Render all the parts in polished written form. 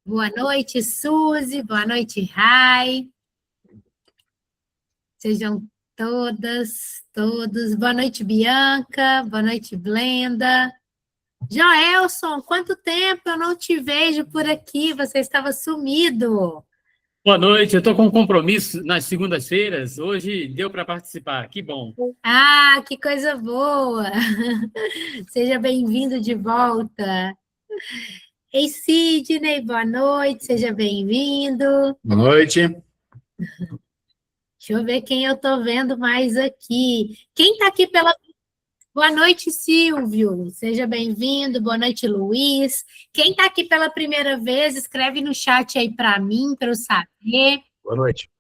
Boa noite, Suzy. Boa noite, Rai. Sejam todos. Boa noite, Bianca. Boa noite, Blenda. Joelson, quanto tempo eu não te vejo por aqui? Você estava sumido. Boa noite, eu estou com um compromisso nas segundas-feiras. Hoje deu para participar, que bom. Ah, que coisa boa! Seja bem-vindo de volta. Ei, Sidney, boa noite, seja bem-vindo. Boa noite. Deixa eu ver quem eu estou vendo mais aqui. Quem está aqui pela... Boa noite, Silvio. Seja bem-vindo. Boa noite, Luiz. Quem está aqui pela primeira vez, escreve no chat aí para mim, para eu saber. Boa noite.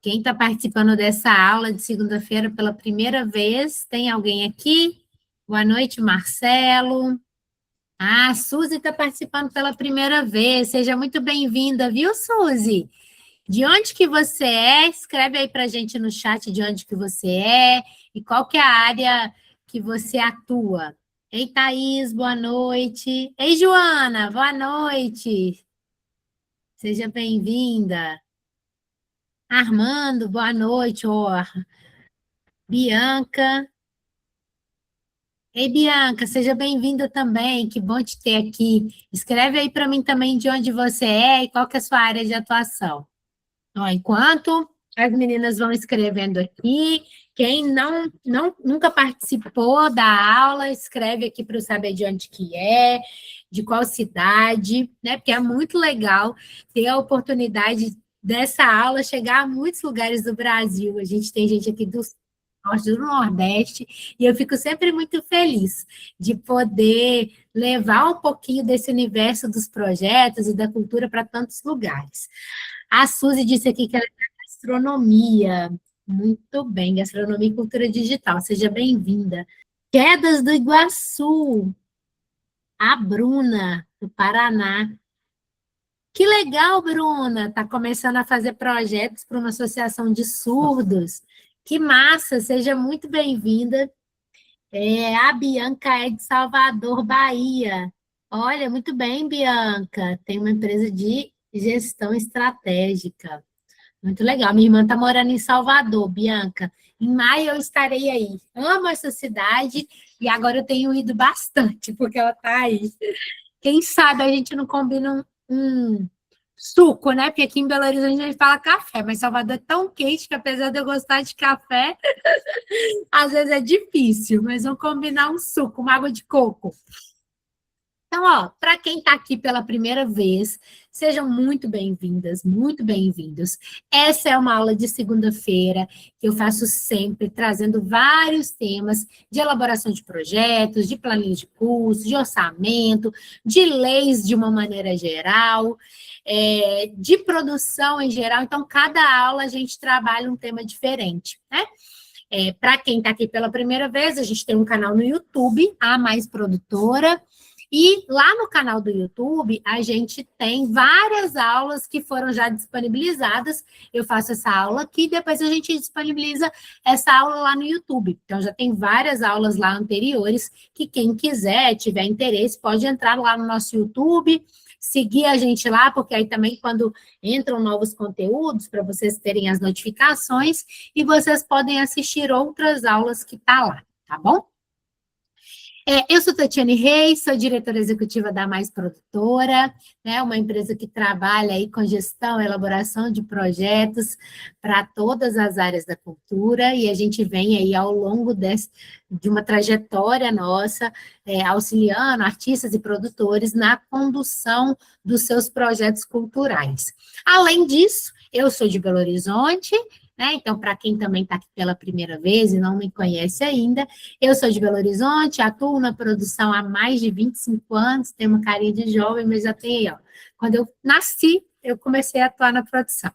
Quem está participando dessa aula de segunda-feira pela primeira vez? Tem alguém aqui? Boa noite, Marcelo. Ah, a Suzy está participando pela primeira vez. Seja muito bem-vinda, viu, Suzy? De onde que você é? Escreve aí para a gente no chat de onde que você é e qual que é a área que você atua. Ei, Thaís, boa noite. Ei, Joana, boa noite. Seja bem-vinda. Armando, boa noite. Bianca. Ei, Bianca, seja bem-vinda também. Que bom te ter aqui. Escreve aí para mim também de onde você é e qual que é a sua área de atuação. Ó, enquanto as meninas vão escrevendo aqui, quem nunca participou da aula, escreve aqui para eu saber de onde que é, de qual cidade, né? Porque é muito legal ter a oportunidade dessa aula chegar a muitos lugares do Brasil. A gente tem gente aqui do Norte, do Nordeste, e eu fico sempre muito feliz de poder levar um pouquinho desse universo dos projetos e da cultura para tantos lugares. A Suzy disse aqui que ela é da gastronomia. Muito bem, gastronomia e cultura digital. Seja bem-vinda. Quedas do Iguaçu. A Bruna, do Paraná. Que legal, Bruna. Está começando a fazer projetos para uma associação de surdos. Que massa, seja muito bem-vinda. A Bianca é de Salvador, Bahia. Olha, muito bem, Bianca. Tem uma empresa de gestão estratégica. Muito legal. Minha irmã está morando em Salvador, Bianca. Em maio eu estarei aí. Amo essa cidade e agora eu tenho ido bastante, porque ela está aí. Quem sabe a gente não combina um suco, né? Porque aqui em Belo Horizonte a gente fala café, mas Salvador é tão quente que apesar de eu gostar de café, às vezes é difícil, mas vamos combinar um suco, uma água de coco. Então, ó, para quem está aqui pela primeira vez, sejam muito bem-vindas, muito bem-vindos. Essa é uma aula de segunda-feira que eu faço sempre, trazendo vários temas de elaboração de projetos, de planilha de curso, de orçamento, de leis de uma maneira geral, de produção em geral. Então, cada aula a gente trabalha um tema diferente, né? Para quem está aqui pela primeira vez, a gente tem um canal no YouTube, A Mais Produtora, e lá no canal do YouTube, a gente tem várias aulas que foram já disponibilizadas. Eu faço essa aula aqui, depois a gente disponibiliza essa aula lá no YouTube. Então, já tem várias aulas lá anteriores, que quem quiser, tiver interesse, pode entrar lá no nosso YouTube, seguir a gente lá, porque aí também quando entram novos conteúdos, para vocês terem as notificações, e vocês podem assistir outras aulas que tá lá, tá bom? Eu sou Tatiane Reis, sou diretora executiva da Mais Produtora, né, uma empresa que trabalha aí com gestão e elaboração de projetos para todas as áreas da cultura, e a gente vem aí ao longo de uma trajetória nossa, auxiliando artistas e produtores na condução dos seus projetos culturais. Além disso, eu sou de Belo Horizonte, né? Então, para quem também está aqui pela primeira vez e não me conhece ainda, eu sou de Belo Horizonte, atuo na produção há mais de 25 anos, tenho uma carinha de jovem, mas já tenho, quando eu nasci, eu comecei a atuar na produção.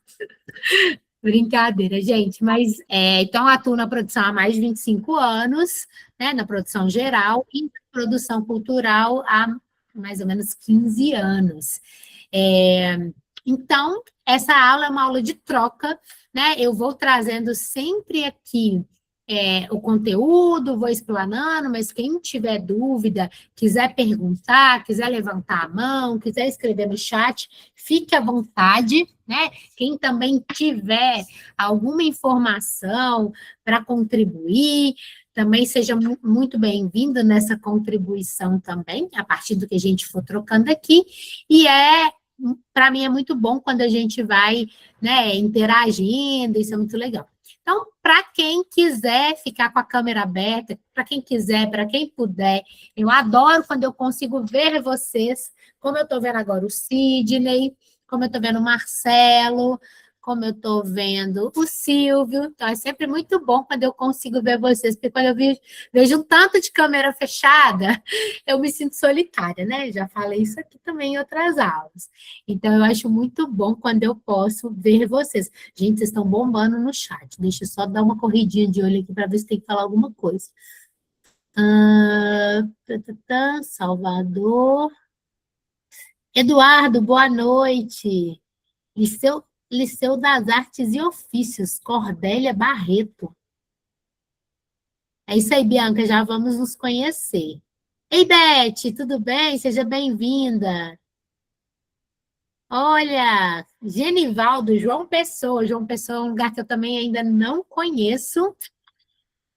Brincadeira, gente, mas então atuo na produção há mais de 25 anos, né, na produção geral, e na produção cultural há mais ou menos 15 anos. Então, essa aula é uma aula de troca, né? Eu vou trazendo sempre aqui o conteúdo, vou explanando, mas quem tiver dúvida, quiser perguntar, quiser levantar a mão, quiser escrever no chat, fique à vontade, né? Quem também tiver alguma informação para contribuir, também seja muito bem-vindo nessa contribuição também, a partir do que a gente for trocando aqui, e para mim é muito bom quando a gente vai, né, interagindo, isso é muito legal. Então, para quem quiser ficar com a câmera aberta, para quem quiser, para quem puder, eu adoro quando eu consigo ver vocês, como eu estou vendo agora o Sidney, como eu estou vendo o Marcelo, como eu estou vendo o Silvio. Então, é sempre muito bom quando eu consigo ver vocês, porque quando eu vejo um tanto de câmera fechada, eu me sinto solitária, né? Já falei isso aqui também em outras aulas. Então, eu acho muito bom quando eu posso ver vocês. Gente, vocês estão bombando no chat. Deixa eu só dar uma corridinha de olho aqui para ver se tem que falar alguma coisa. Salvador. Eduardo, boa noite. Liceu das Artes e Ofícios, Cordélia Barreto. É isso aí, Bianca, já vamos nos conhecer. Ei, Beth, tudo bem? Seja bem-vinda. Olha, Genivaldo, João Pessoa. João Pessoa é um lugar que eu também ainda não conheço.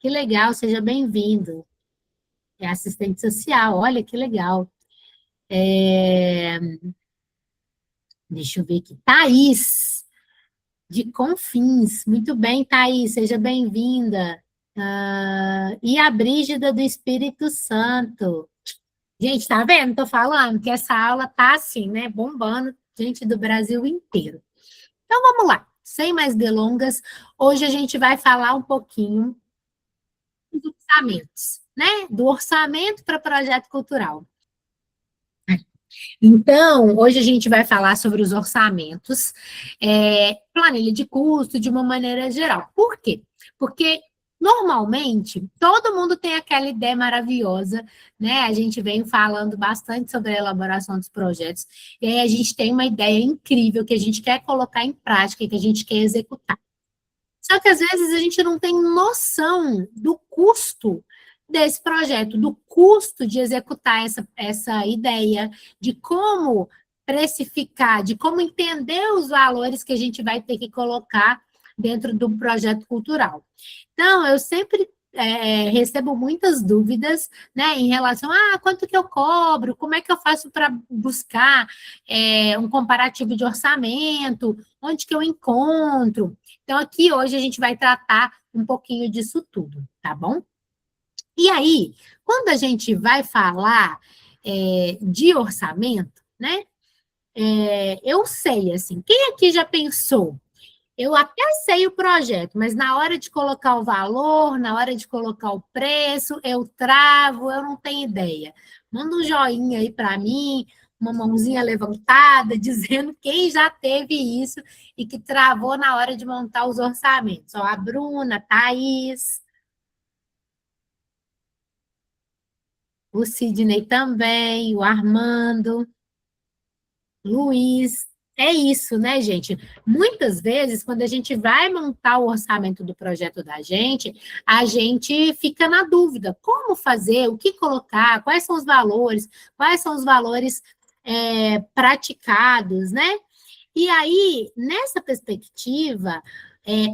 Que legal, seja bem-vindo. É assistente social, olha que legal. Deixa eu ver aqui. Thaís, de Confins. Muito bem, Thaís, seja bem-vinda. E a Brígida do Espírito Santo. Gente, tá vendo? Tô falando que essa aula tá assim, né? Bombando, gente do Brasil inteiro. Então, vamos lá. Sem mais delongas, hoje a gente vai falar um pouquinho dos orçamentos, né? Do orçamento para projeto cultural. Então, hoje a gente vai falar sobre os orçamentos, planilha de custo de uma maneira geral. Por quê? Porque normalmente todo mundo tem aquela ideia maravilhosa, né? A gente vem falando bastante sobre a elaboração dos projetos, e aí a gente tem uma ideia incrível que a gente quer colocar em prática, que a gente quer executar. Só que às vezes a gente não tem noção do custo desse projeto, do custo de executar essa ideia, de como precificar, de como entender os valores que a gente vai ter que colocar dentro do projeto cultural. Então, eu sempre recebo muitas dúvidas, né, em relação a quanto que eu cobro, como é que eu faço para buscar um comparativo de orçamento, onde que eu encontro. Então, aqui hoje a gente vai tratar um pouquinho disso tudo, tá bom? E aí, quando a gente vai falar de orçamento, né? Eu sei, assim, quem aqui já pensou? Eu até sei o projeto, mas na hora de colocar o valor, na hora de colocar o preço, eu travo, eu não tenho ideia. Manda um joinha aí para mim, uma mãozinha levantada, dizendo quem já teve isso e que travou na hora de montar os orçamentos. Ó, a Bruna, a Thaís, o Sidney também, o Armando. Luiz, é isso, né, gente? Muitas vezes, quando a gente vai montar o orçamento do projeto da gente, a gente fica na dúvida: como fazer, o que colocar, quais são os valores praticados, né? E aí, nessa perspectiva,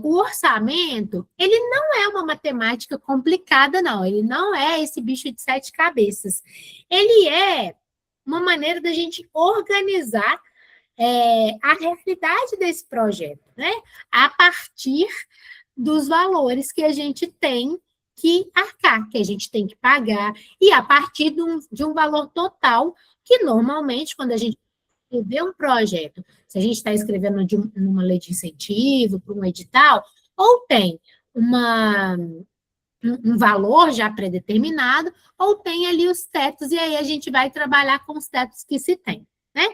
o orçamento, ele não é uma matemática complicada, não. Ele não é esse bicho de sete cabeças. Ele é uma maneira da gente organizar a realidade desse projeto, né? A partir dos valores que a gente tem que arcar, que a gente tem que pagar, e a partir de um valor total, que normalmente, quando a gente vê um projeto, se a gente está escrevendo numa lei de incentivo, para um edital, ou tem um valor já predeterminado, ou tem ali os tetos, e aí a gente vai trabalhar com os tetos que se tem, né?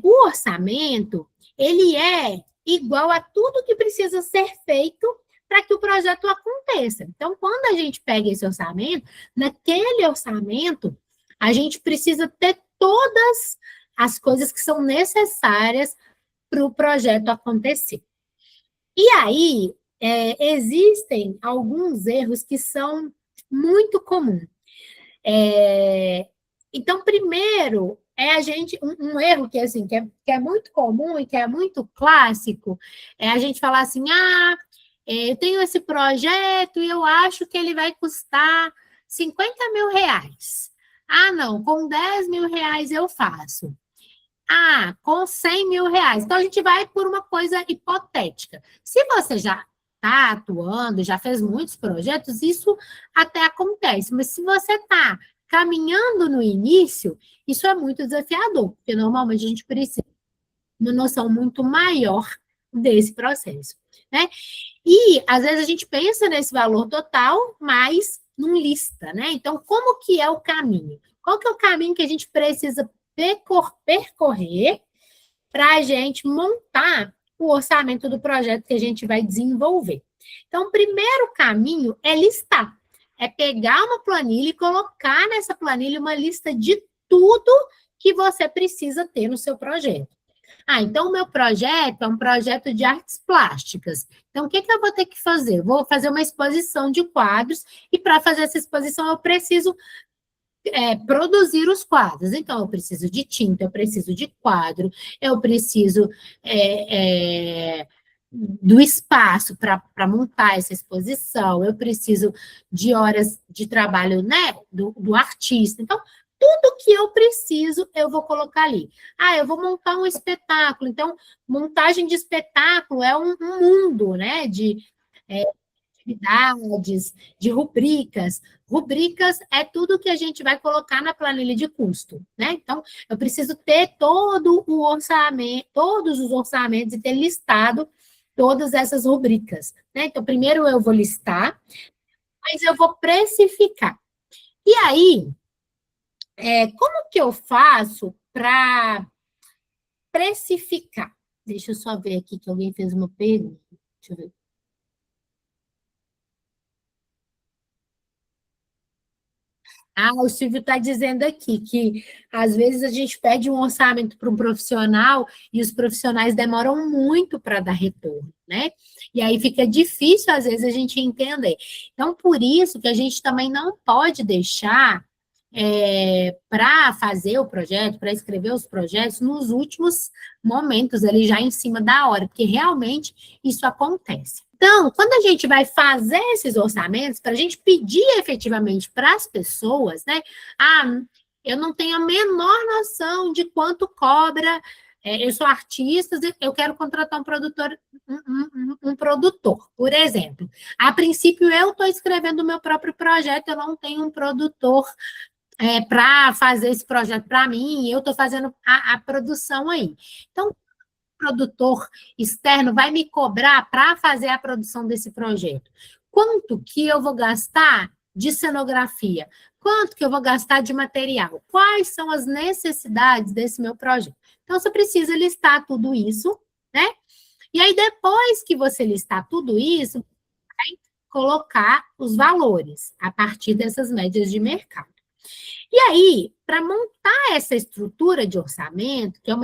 O orçamento, ele é igual a tudo que precisa ser feito para que o projeto aconteça. Então, quando a gente pega esse orçamento, naquele orçamento, a gente precisa ter todas as coisas que são necessárias para o projeto acontecer. E aí, existem alguns erros que são muito comuns. Então, primeiro, a gente, um erro que, assim, que é muito comum e que é muito clássico, é a gente falar assim, eu tenho esse projeto e eu acho que ele vai custar 50 mil reais. Ah, não, com 10 mil reais eu faço. Ah, com 100 mil reais. Então, a gente vai por uma coisa hipotética. Se você já está atuando, já fez muitos projetos, isso até acontece. Mas se você está caminhando no início, isso é muito desafiador, porque normalmente a gente precisa de uma noção muito maior desse processo, né? E, às vezes, a gente pensa nesse valor total, mas não lista, né? Então, como que é o caminho? Qual que é o caminho que a gente precisa percorrer para a gente montar o orçamento do projeto que a gente vai desenvolver? Então, o primeiro caminho é listar. É pegar uma planilha e colocar nessa planilha uma lista de tudo que você precisa ter no seu projeto. Então o meu projeto é um projeto de artes plásticas. Então, o que eu vou ter que fazer? Vou fazer uma exposição de quadros, e para fazer essa exposição eu preciso produzir os quadros. Então, eu preciso de tinta, eu preciso de quadro, eu preciso do espaço para montar essa exposição, eu preciso de horas de trabalho, né, do artista. Então, tudo que eu preciso, eu vou colocar ali. Eu vou montar um espetáculo. Então, montagem de espetáculo é um mundo, né, de atividades, de rubricas. Rubricas é tudo que a gente vai colocar na planilha de custo, né? Então, eu preciso ter todo o orçamento, todos os orçamentos e ter listado todas essas rubricas, né? Então, primeiro eu vou listar, mas eu vou precificar. E aí, como que eu faço para precificar? Deixa eu só ver aqui que alguém fez uma pergunta. Deixa eu ver. O Silvio está dizendo aqui que, às vezes, a gente pede um orçamento para um profissional e os profissionais demoram muito para dar retorno, né? E aí fica difícil, às vezes, a gente entender. Então, por isso que a gente também não pode deixar para fazer o projeto, para escrever os projetos, nos últimos momentos, ali já em cima da hora, porque realmente isso acontece. Então, quando a gente vai fazer esses orçamentos, para a gente pedir efetivamente para as pessoas, né? Eu não tenho a menor noção de quanto cobra, eu sou artista, eu quero contratar um produtor, um produtor, por exemplo. A princípio, eu estou escrevendo o meu próprio projeto, eu não tenho um produtor para fazer esse projeto para mim, eu estou fazendo a produção aí. Então, produtor externo vai me cobrar para fazer a produção desse projeto? Quanto que eu vou gastar de cenografia? Quanto que eu vou gastar de material? Quais são as necessidades desse meu projeto? Então, você precisa listar tudo isso, né? E aí, depois que você listar tudo isso, vai colocar os valores a partir dessas médias de mercado. E aí, para montar essa estrutura de orçamento, que é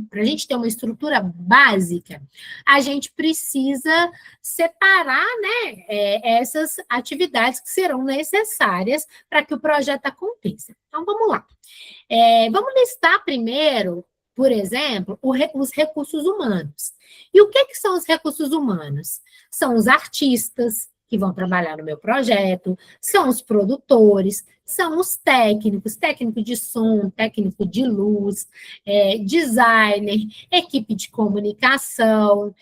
para a gente ter uma estrutura básica, a gente precisa separar, né, essas atividades que serão necessárias para que o projeto aconteça. Então, vamos lá. Vamos listar primeiro, por exemplo, os recursos humanos. E o que são os recursos humanos? São os artistas que vão trabalhar no meu projeto, são os produtores, são os técnicos, técnico de som, técnico de luz, designer, equipe de comunicação,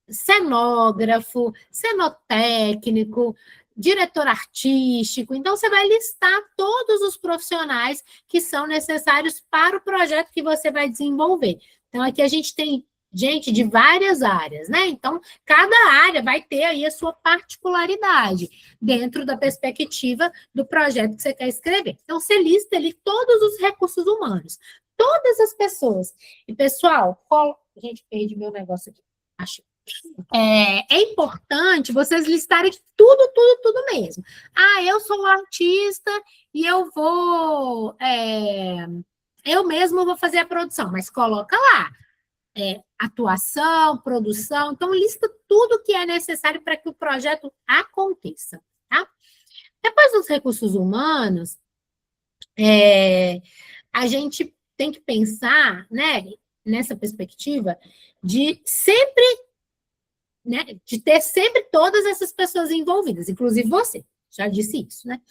cenógrafo, cenotécnico, diretor artístico. Então, você vai listar todos os profissionais que são necessários para o projeto que você vai desenvolver. Então, aqui a gente tem gente de várias áreas, né? Então, cada área vai ter aí a sua particularidade dentro da perspectiva do projeto que você quer escrever. Então, você lista ali todos os recursos humanos, todas as pessoas. E, pessoal, gente, perdi meu negócio aqui. Acho. É importante vocês listarem tudo, tudo, tudo mesmo. Eu sou um artista e eu vou... eu mesmo vou fazer a produção, mas coloca lá. atuação, produção. Então, lista tudo que é necessário para que o projeto aconteça, tá? Depois dos recursos humanos, a gente tem que pensar, né, nessa perspectiva de sempre, né, de ter sempre todas essas pessoas envolvidas, inclusive você, já disse isso, né?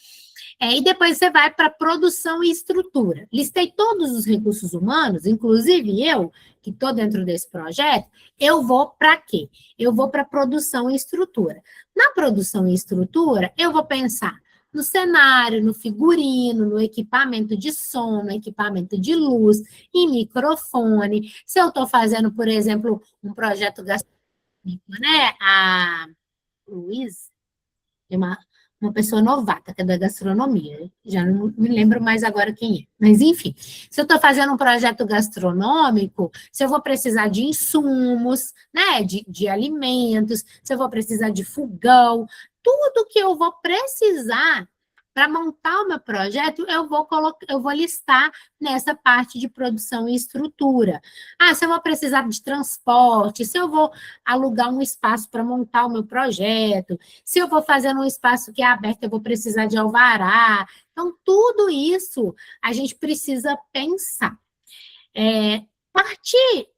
E depois você vai para produção e estrutura. Listei todos os recursos humanos, inclusive eu, que estou dentro desse projeto, eu vou para quê? Eu vou para produção e estrutura. Na produção e estrutura, eu vou pensar no cenário, no figurino, no equipamento de som, no equipamento de luz, em microfone. Se eu estou fazendo, por exemplo, um projeto gastronômico, né? A Luiz, é uma pessoa novata, que é da gastronomia. Já não me lembro mais agora quem é. Mas, enfim, se eu estou fazendo um projeto gastronômico, se eu vou precisar de insumos, né, de alimentos, se eu vou precisar de fogão, tudo que eu vou precisar para montar o meu projeto, eu vou listar nessa parte de produção e estrutura. Se eu vou precisar de transporte, se eu vou alugar um espaço para montar o meu projeto, se eu vou fazer num espaço que é aberto, eu vou precisar de alvará. Então, tudo isso a gente precisa pensar. Partir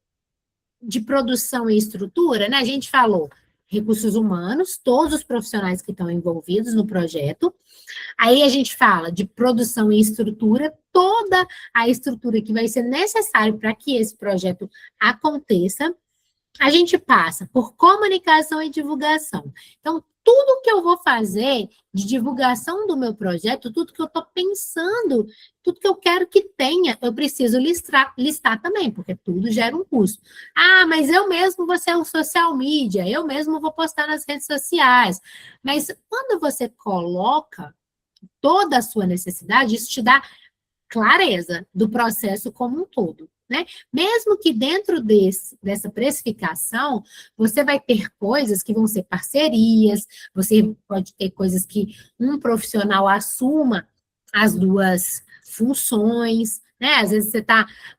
de produção e estrutura, né? A gente falou recursos humanos, todos os profissionais que estão envolvidos no projeto. Aí a gente fala de produção e estrutura, toda a estrutura que vai ser necessária para que esse projeto aconteça. A gente passa por comunicação e divulgação. Então, tudo que eu vou fazer de divulgação do meu projeto, tudo que eu estou pensando, tudo que eu quero que tenha, eu preciso listar também, porque tudo gera um custo. Mas eu mesmo vou ser um social media, eu mesmo vou postar nas redes sociais. Mas quando você coloca toda a sua necessidade, isso te dá clareza do processo como um todo, né? Mesmo que dentro dessa precificação, você vai ter coisas que vão ser parcerias, você pode ter coisas que um profissional assuma as duas funções, né? Às vezes você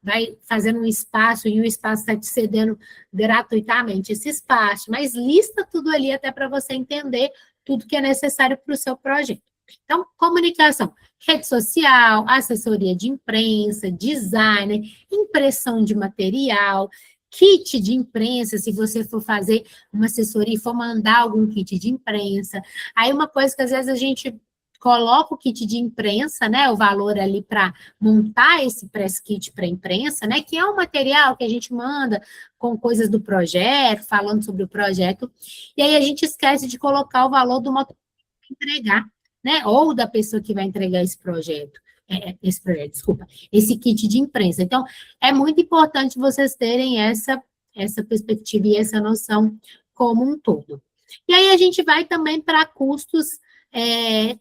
vai fazendo um espaço e o espaço está te cedendo gratuitamente esse espaço, mas lista tudo ali até para você entender tudo que é necessário para o seu projeto. Então, comunicação, rede social, assessoria de imprensa, designer, impressão de material, kit de imprensa, se você for fazer uma assessoria e for mandar algum kit de imprensa. Aí, uma coisa que às vezes a gente coloca o kit de imprensa, né, o valor ali para montar esse press kit para imprensa, né, que é um material que a gente manda com coisas do projeto, falando sobre o projeto, e aí a gente esquece de colocar o valor do motor para entregar, né? Ou da pessoa que vai entregar esse projeto, esse kit de imprensa. Então, é muito importante vocês terem essa perspectiva e essa noção como um todo. E aí a gente vai também para custos,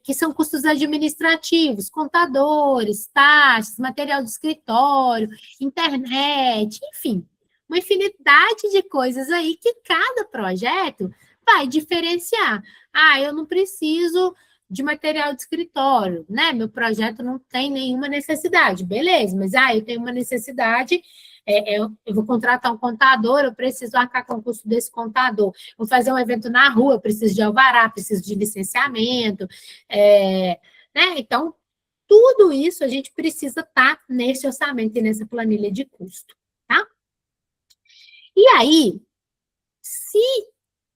que são custos administrativos, contadores, taxas, material de escritório, internet, enfim, uma infinidade de coisas aí que cada projeto vai diferenciar. Eu não preciso de material de escritório, né? Meu projeto não tem nenhuma necessidade, beleza, mas eu tenho uma necessidade, eu vou contratar um contador, eu preciso arcar com o custo desse contador, vou fazer um evento na rua, eu preciso de alvará, preciso de licenciamento, né? Então, tudo isso a gente precisa estar nesse orçamento e nessa planilha de custo, tá? E aí, se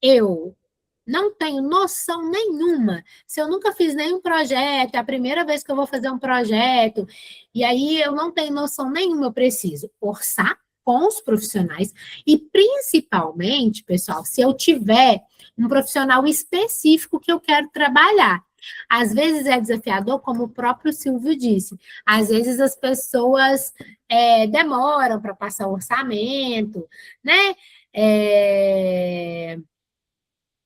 eu não tenho noção nenhuma, se eu nunca fiz nenhum projeto, é a primeira vez que eu vou fazer um projeto, e aí eu não tenho noção nenhuma, eu preciso orçar com os profissionais, e principalmente, pessoal, se eu tiver um profissional específico que eu quero trabalhar. Às vezes é desafiador, como o próprio Silvio disse, às vezes as pessoas demoram para passar o orçamento, né?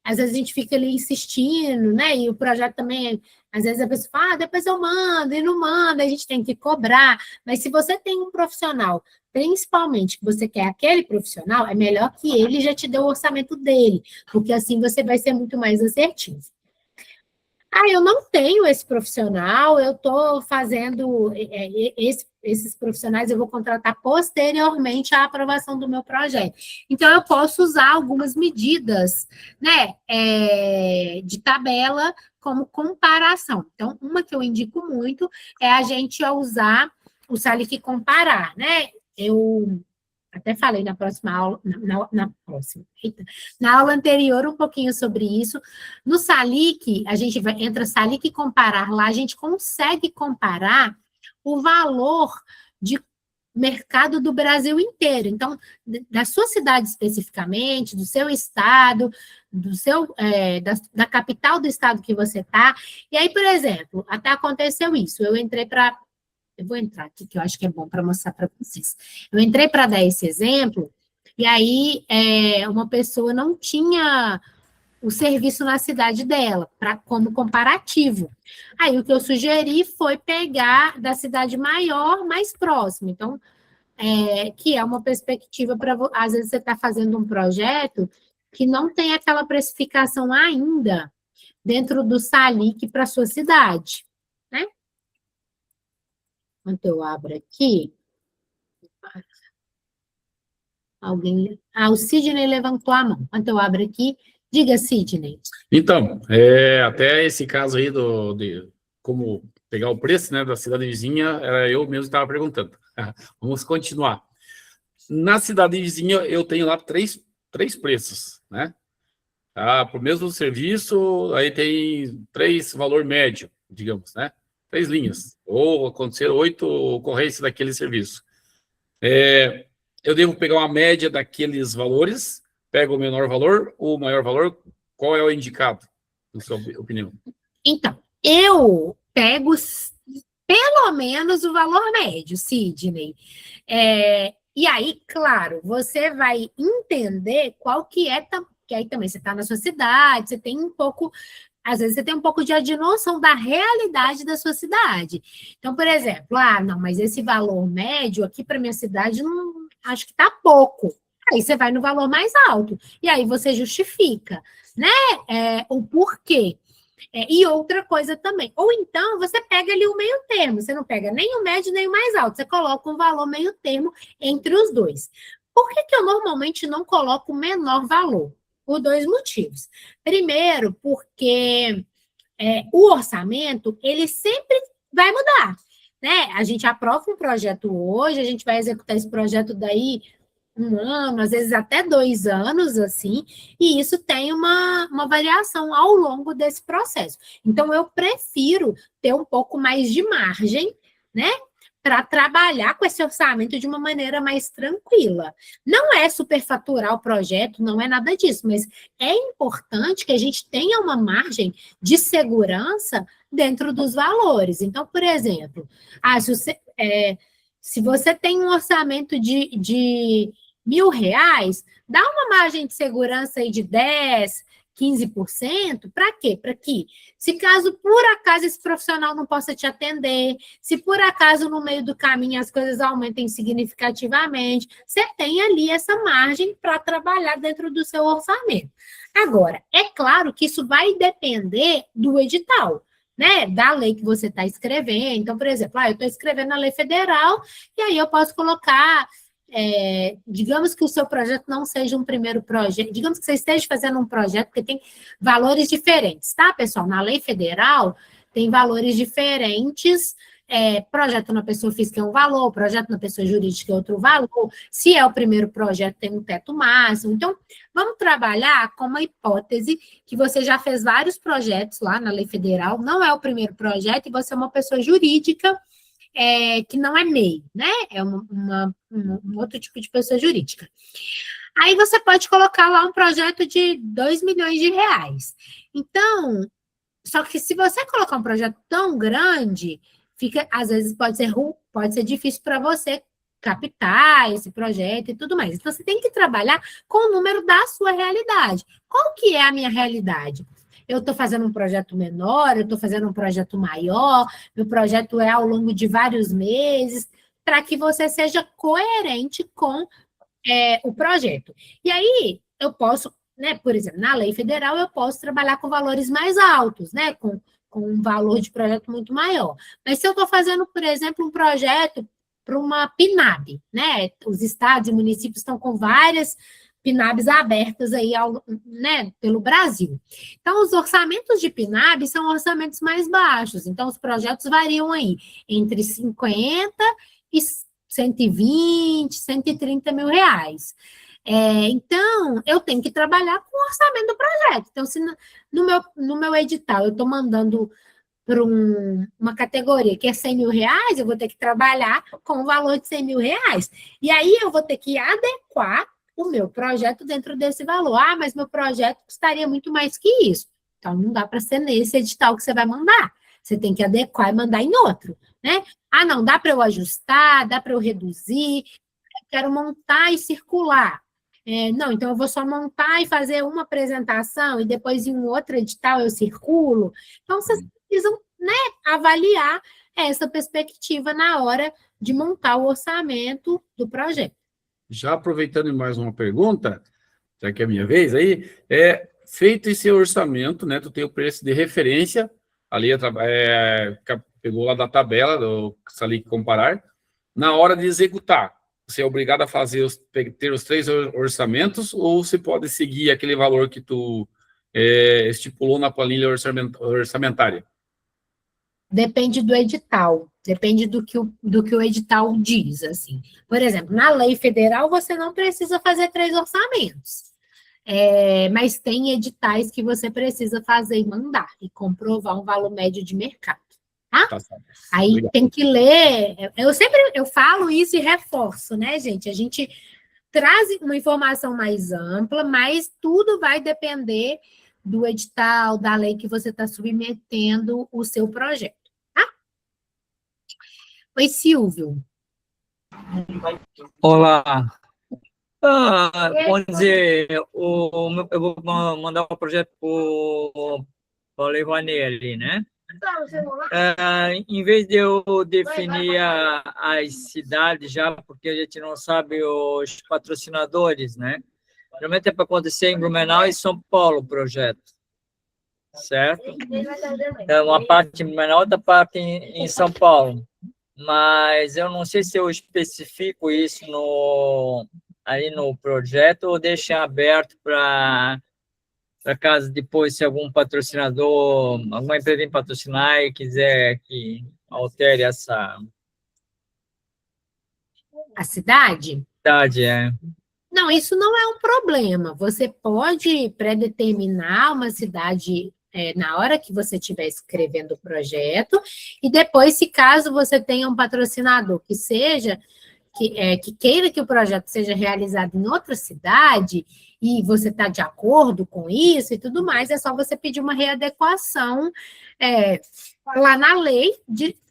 Às vezes a gente fica ali insistindo, né? E o projeto também, às vezes a pessoa fala, depois eu mando, e não manda, a gente tem que cobrar. Mas se você tem um profissional, principalmente que você quer aquele profissional, é melhor que ele já te dê o orçamento dele, porque assim você vai ser muito mais assertivo. Eu não tenho esse profissional, eu estou fazendo esses profissionais eu vou contratar posteriormente à aprovação do meu projeto. Então, eu posso usar algumas medidas, né, de tabela como comparação. Então, uma que eu indico muito é a gente usar o Salic Comparar, né? Eu até falei na próxima aula, na aula anterior um pouquinho sobre isso. No Salic, a gente entra Salic Comparar, lá a gente consegue comparar o valor de mercado do Brasil inteiro. Então, da sua cidade especificamente, do seu estado, da capital do estado que você está. E aí, por exemplo, até aconteceu isso. Eu vou entrar aqui, que eu acho que é bom para mostrar para vocês. Eu entrei para dar esse exemplo, e aí uma pessoa não tinha o serviço na cidade dela, como comparativo. Aí o que eu sugeri foi pegar da cidade maior, mais próxima. Então, que é uma perspectiva para... Às vezes você está fazendo um projeto que não tem aquela precificação ainda dentro do Salic para a sua cidade, né? Enquanto eu abro aqui, o Sidney levantou a mão. Enquanto eu abro aqui, diga, Sidney. Então, até esse caso aí de como pegar o preço, né, da cidade vizinha, era eu mesmo estava perguntando. Vamos continuar. Na cidade vizinha, eu tenho lá três preços, né? Para o mesmo serviço, aí tem 3 valor médio, digamos, né? 3 linhas, ou acontecer 8 ocorrências daquele serviço. Eu devo pegar uma média daqueles valores, pego o menor valor, o maior valor, qual é o indicado, na sua opinião? Então, eu pego pelo menos o valor médio, Sidney. E aí, claro, você vai entender qual que é, que aí também você está na sua cidade, você tem um pouco... Às vezes você tem um pouco de noção da realidade da sua cidade. Então, por exemplo, não, mas esse valor médio aqui para minha cidade, não, acho que está pouco. Aí você vai no valor mais alto. E aí você justifica, né? O porquê. E outra coisa também. Ou então, você pega ali o meio termo. Você não pega nem o médio, nem o mais alto. Você coloca um valor meio termo entre os dois. Por que eu normalmente não coloco o menor valor? Por 2 motivos. Primeiro, porque o orçamento, ele sempre vai mudar, né? A gente aprova um projeto hoje, a gente vai executar esse projeto daí 1 ano, às vezes até 2 anos, assim, e isso tem uma variação ao longo desse processo. Então, eu prefiro ter um pouco mais de margem, né? Para trabalhar com esse orçamento de uma maneira mais tranquila. Não é superfaturar o projeto, não é nada disso, mas é importante que a gente tenha uma margem de segurança dentro dos valores. Então, por exemplo, se você tem um orçamento de R$ 1.000, dá uma margem de segurança aí de 10%, 15%, para quê? Para que, se caso por acaso esse profissional não possa te atender, se por acaso no meio do caminho as coisas aumentem significativamente, você tem ali essa margem para trabalhar dentro do seu orçamento. Agora, é claro que isso vai depender do edital, né, da lei que você está escrevendo. Então, por exemplo, eu estou escrevendo a lei federal, e aí eu posso colocar... digamos que o seu projeto não seja um primeiro projeto, digamos que você esteja fazendo um projeto que tem valores diferentes, tá, pessoal? Na lei federal, tem valores diferentes, projeto na pessoa física é um valor, projeto na pessoa jurídica é outro valor, se é o primeiro projeto, tem um teto máximo. Então, vamos trabalhar com uma hipótese que você já fez vários projetos lá na lei federal, não é o primeiro projeto, e você é uma pessoa jurídica, que não é MEI, né? É um outro tipo de pessoa jurídica. Aí você pode colocar lá um projeto de 2 milhões de reais. Então, só que se você colocar um projeto tão grande, às vezes pode ser difícil para você captar esse projeto e tudo mais. Então, você tem que trabalhar com o número da sua realidade. Qual que é a minha realidade? Eu estou fazendo um projeto menor, eu estou fazendo um projeto maior, meu projeto é ao longo de vários meses, para que você seja coerente com o projeto. E aí, eu posso, né, por exemplo, na lei federal, eu posso trabalhar com valores mais altos, né, com um valor de projeto muito maior. Mas se eu estou fazendo, por exemplo, um projeto uma PNAB, né? Os estados e municípios estão com várias PNABs abertas aí né, pelo Brasil. Então, os orçamentos de PNAB são orçamentos mais baixos, então os projetos variam aí entre 50 e 120, 130 mil reais. Então, eu tenho que trabalhar com o orçamento do projeto. Então, se no meu edital eu estou mandando para uma categoria que é 100 mil reais, eu vou ter que trabalhar com o valor de 100 mil reais. E aí eu vou ter que adequar o meu projeto dentro desse valor. Ah, mas meu projeto custaria muito mais que isso. Então, não dá para ser nesse edital que você vai mandar. Você tem que adequar e mandar em outro, né? Ah, não, dá para eu ajustar, dá para eu reduzir, eu quero montar e circular. Não, então eu vou só montar e fazer uma apresentação e depois em um outro edital eu circulo. Então, vocês precisam, né, avaliar essa perspectiva na hora de montar o orçamento do projeto. Já aproveitando mais uma pergunta, já que é a minha vez aí, feito esse orçamento, né, tu tem o preço de referência, ali pegou lá da tabela, do ali comparar, na hora de executar, você é obrigado a ter os 3 orçamentos, ou você pode seguir aquele valor que tu estipulou na planilha orçamentária? Depende do edital, depende do que o edital diz, assim. Por exemplo, na lei federal, você não precisa fazer 3 orçamentos, mas tem editais que você precisa fazer e mandar, e comprovar um valor médio de mercado, tá? Tá certo. Aí Obrigado. tem que ler, eu falo isso e reforço, né, gente? A gente traz uma informação mais ampla, mas tudo vai depender do edital, da lei que você está submetendo o seu projeto, tá? Oi, Silvio. Olá. Vamos dizer, eu vou mandar um projeto para o Levanei ali, né? Em vez de eu definir as cidades já, porque a gente não sabe os patrocinadores, né? Geralmente é para acontecer em Blumenau e São Paulo o projeto, certo? Uma parte em Blumenau, outra parte em São Paulo. Mas eu não sei se eu especifico isso aí no projeto ou deixo aberto para caso depois, se algum patrocinador, alguma empresa em patrocinar e quiser que altere essa A cidade? cidade, Não, isso não é um problema. Você pode predeterminar uma cidade na hora que você estiver escrevendo o projeto, e depois, se caso você tenha um patrocinador que queira que o projeto seja realizado em outra cidade, e você está de acordo com isso e tudo mais, é só você pedir uma readequação lá na lei,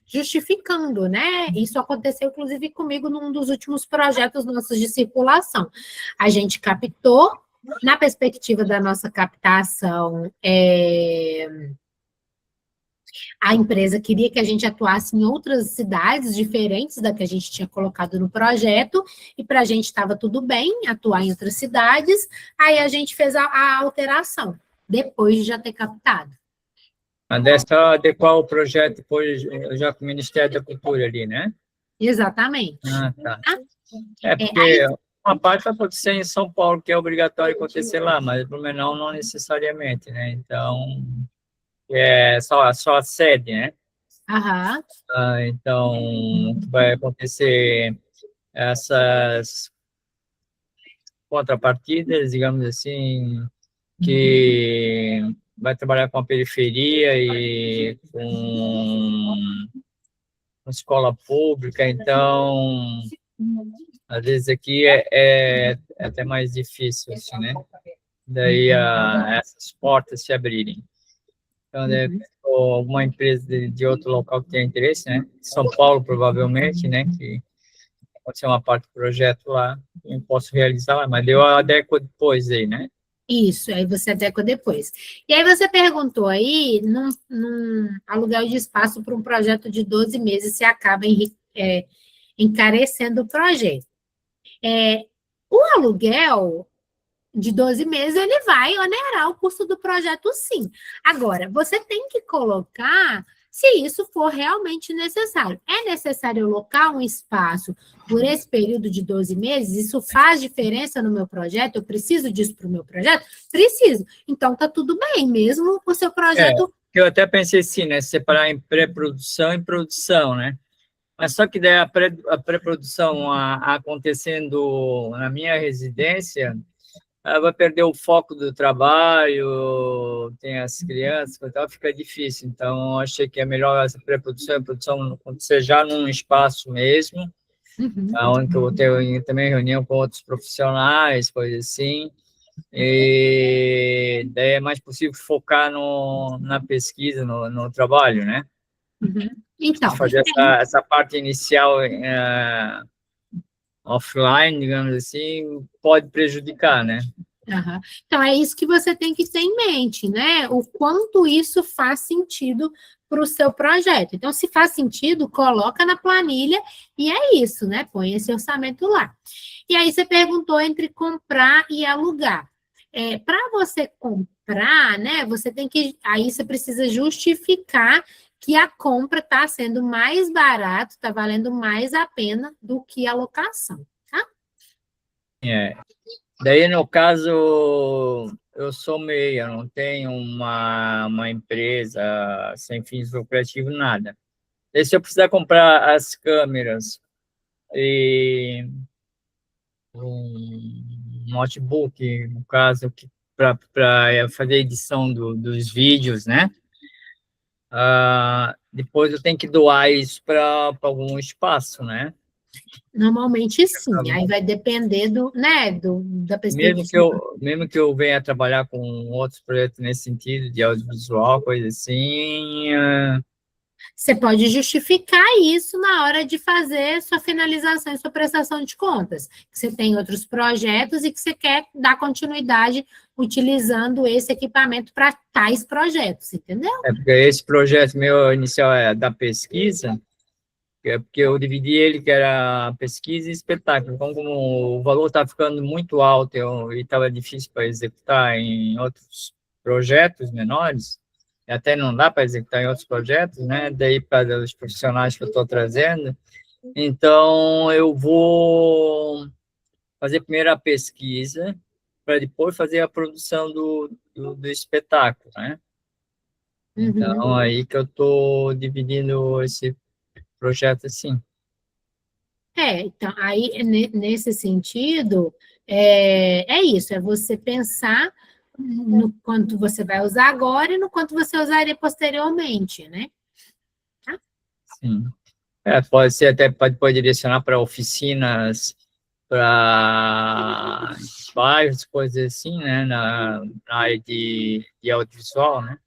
justificando, né? Isso aconteceu, inclusive, comigo num dos últimos projetos nossos de circulação. A gente captou, na perspectiva da nossa captação, a empresa queria que a gente atuasse em outras cidades diferentes da que a gente tinha colocado no projeto, e para a gente estava tudo bem atuar em outras cidades, aí a gente fez a alteração, depois de já ter captado. Dessa adequar o projeto depois já com o Ministério da Cultura ali, né? Exatamente. Tá. Porque uma parte vai acontecer em São Paulo, que é obrigatório acontecer lá, mas Blumenau não necessariamente, né? Então, é só a sede, né? Aham. Então, vai acontecer essas contrapartidas, digamos assim, que vai trabalhar com a periferia e com escola pública, então, às vezes aqui é até mais difícil, assim, né? Daí essas portas se abrirem. Então, alguma empresa de outro local que tenha interesse, né? São Paulo, provavelmente, né? Que pode ser uma parte do projeto lá, eu posso realizar lá, mas eu adequo depois aí, né? Isso, aí você adequa depois. E aí você perguntou aí, num aluguel de espaço para um projeto de 12 meses, se acaba encarecendo o projeto. O aluguel de 12 meses, ele vai onerar o custo do projeto, sim. Agora, você tem que colocar se isso for realmente necessário. É necessário eu alocar um espaço por esse período de 12 meses? Isso faz diferença no meu projeto? Eu preciso disso para o meu projeto? Preciso. Então, tá tudo bem, mesmo o seu projeto... Eu até pensei assim, né? Separar em pré-produção e produção, né? Mas só que daí a pré-produção acontecendo na minha residência, ela vai perder o foco do trabalho, tem as crianças, então fica difícil. Então, achei que é melhor essa pré-produção e produção acontecer já num espaço mesmo, onde eu vou ter também reunião com outros profissionais, coisa assim, e daí é mais possível focar na pesquisa, no trabalho, né? Então, fazer essa parte inicial offline, digamos assim, pode prejudicar, né? Então, é isso que você tem que ter em mente, né? O quanto isso faz sentido para o seu projeto. Então, se faz sentido, coloca na planilha e é isso, né? Põe esse orçamento lá. E aí, você perguntou entre comprar e alugar. Para você comprar, né? Você tem que... Aí, você precisa justificar que a compra está sendo mais barato, está valendo mais a pena do que a locação, tá? Daí, no caso, eu sou MEI, eu não tenho uma empresa sem fins lucrativos, nada. E se eu precisar comprar as câmeras e um notebook, no caso, para fazer a edição dos vídeos, né? Depois eu tenho que doar isso para algum espaço, né? Normalmente sim, aí vai depender da perspectiva. Mesmo que eu venha trabalhar com outros projetos nesse sentido, de audiovisual, coisa assim... Você pode justificar isso na hora de fazer sua finalização e sua prestação de contas. Que você tem outros projetos e que você quer dar continuidade utilizando esse equipamento para tais projetos, entendeu? Porque esse projeto meu inicial é da pesquisa, porque eu dividi ele, que era pesquisa e espetáculo. Então, como o valor está ficando muito alto e estava difícil para executar em outros projetos menores, até não dá para executar em outros projetos, né? Daí, para os profissionais que eu estou trazendo. Então, eu vou fazer primeiro a pesquisa, para depois fazer a produção do espetáculo, né? Então, aí que eu estou dividindo esse projeto assim. Então, aí, nesse sentido, é isso, é você pensar no quanto você vai usar agora e no quanto você usaria posteriormente, né? Tá? Sim. Pode ser até, pode direcionar para oficinas, para bairros, coisas assim, né? Na área de audiovisual, né?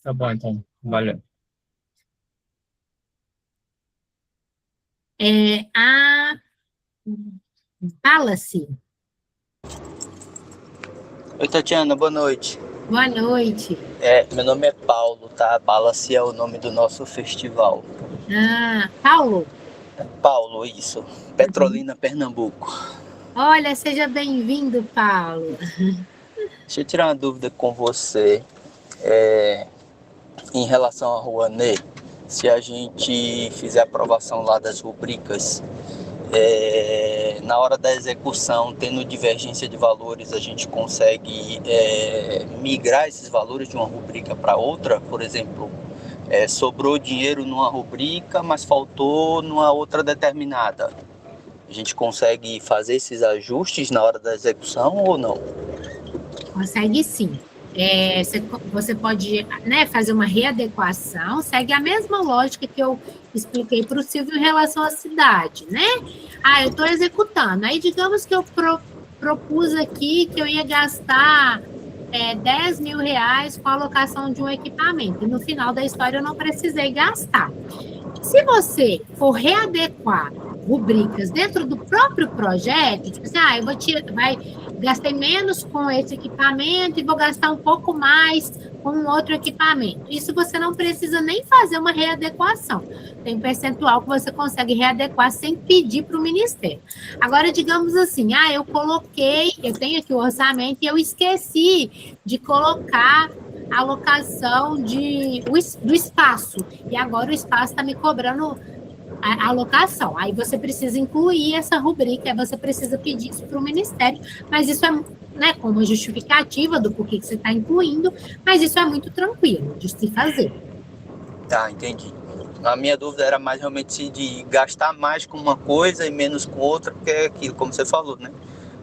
Tá bom, então. Valeu. A Palace. Oi, Tatiana, boa noite. Boa noite. Meu nome é Paulo, tá? Palace é o nome do nosso festival. Paulo? Paulo, isso. Petrolina, Pernambuco. Olha, seja bem-vindo, Paulo. Deixa eu tirar uma dúvida com você. Em relação à Rouanet, se a gente fizer a aprovação lá das rubricas, na hora da execução, tendo divergência de valores, a gente consegue migrar esses valores de uma rubrica para outra? Por exemplo, sobrou dinheiro numa rubrica, mas faltou numa outra determinada. A gente consegue fazer esses ajustes na hora da execução ou não? Consegue sim. Você pode, né, fazer uma readequação, segue a mesma lógica que eu expliquei para o Silvio em relação à cidade, né? Eu estou executando. Aí, digamos que eu propus aqui que eu ia gastar R$10 mil com a alocação de um equipamento. E no final da história eu não precisei gastar. Se você for readequar rubricas dentro do próprio projeto, tipo assim, gastei menos com esse equipamento e vou gastar um pouco mais com um outro equipamento. Isso você não precisa nem fazer uma readequação. Tem percentual que você consegue readequar sem pedir para o Ministério. Agora, digamos assim, eu tenho aqui o orçamento e eu esqueci de colocar a alocação do espaço. E agora o espaço está me cobrando a alocação. Aí você precisa incluir essa rubrica, aí você precisa pedir isso para o Ministério, mas isso é, né, como justificativa do porquê que você está incluindo, mas isso é muito tranquilo de se fazer. Tá, entendi. A minha dúvida era mais realmente de gastar mais com uma coisa e menos com outra, porque é aquilo, como você falou, né?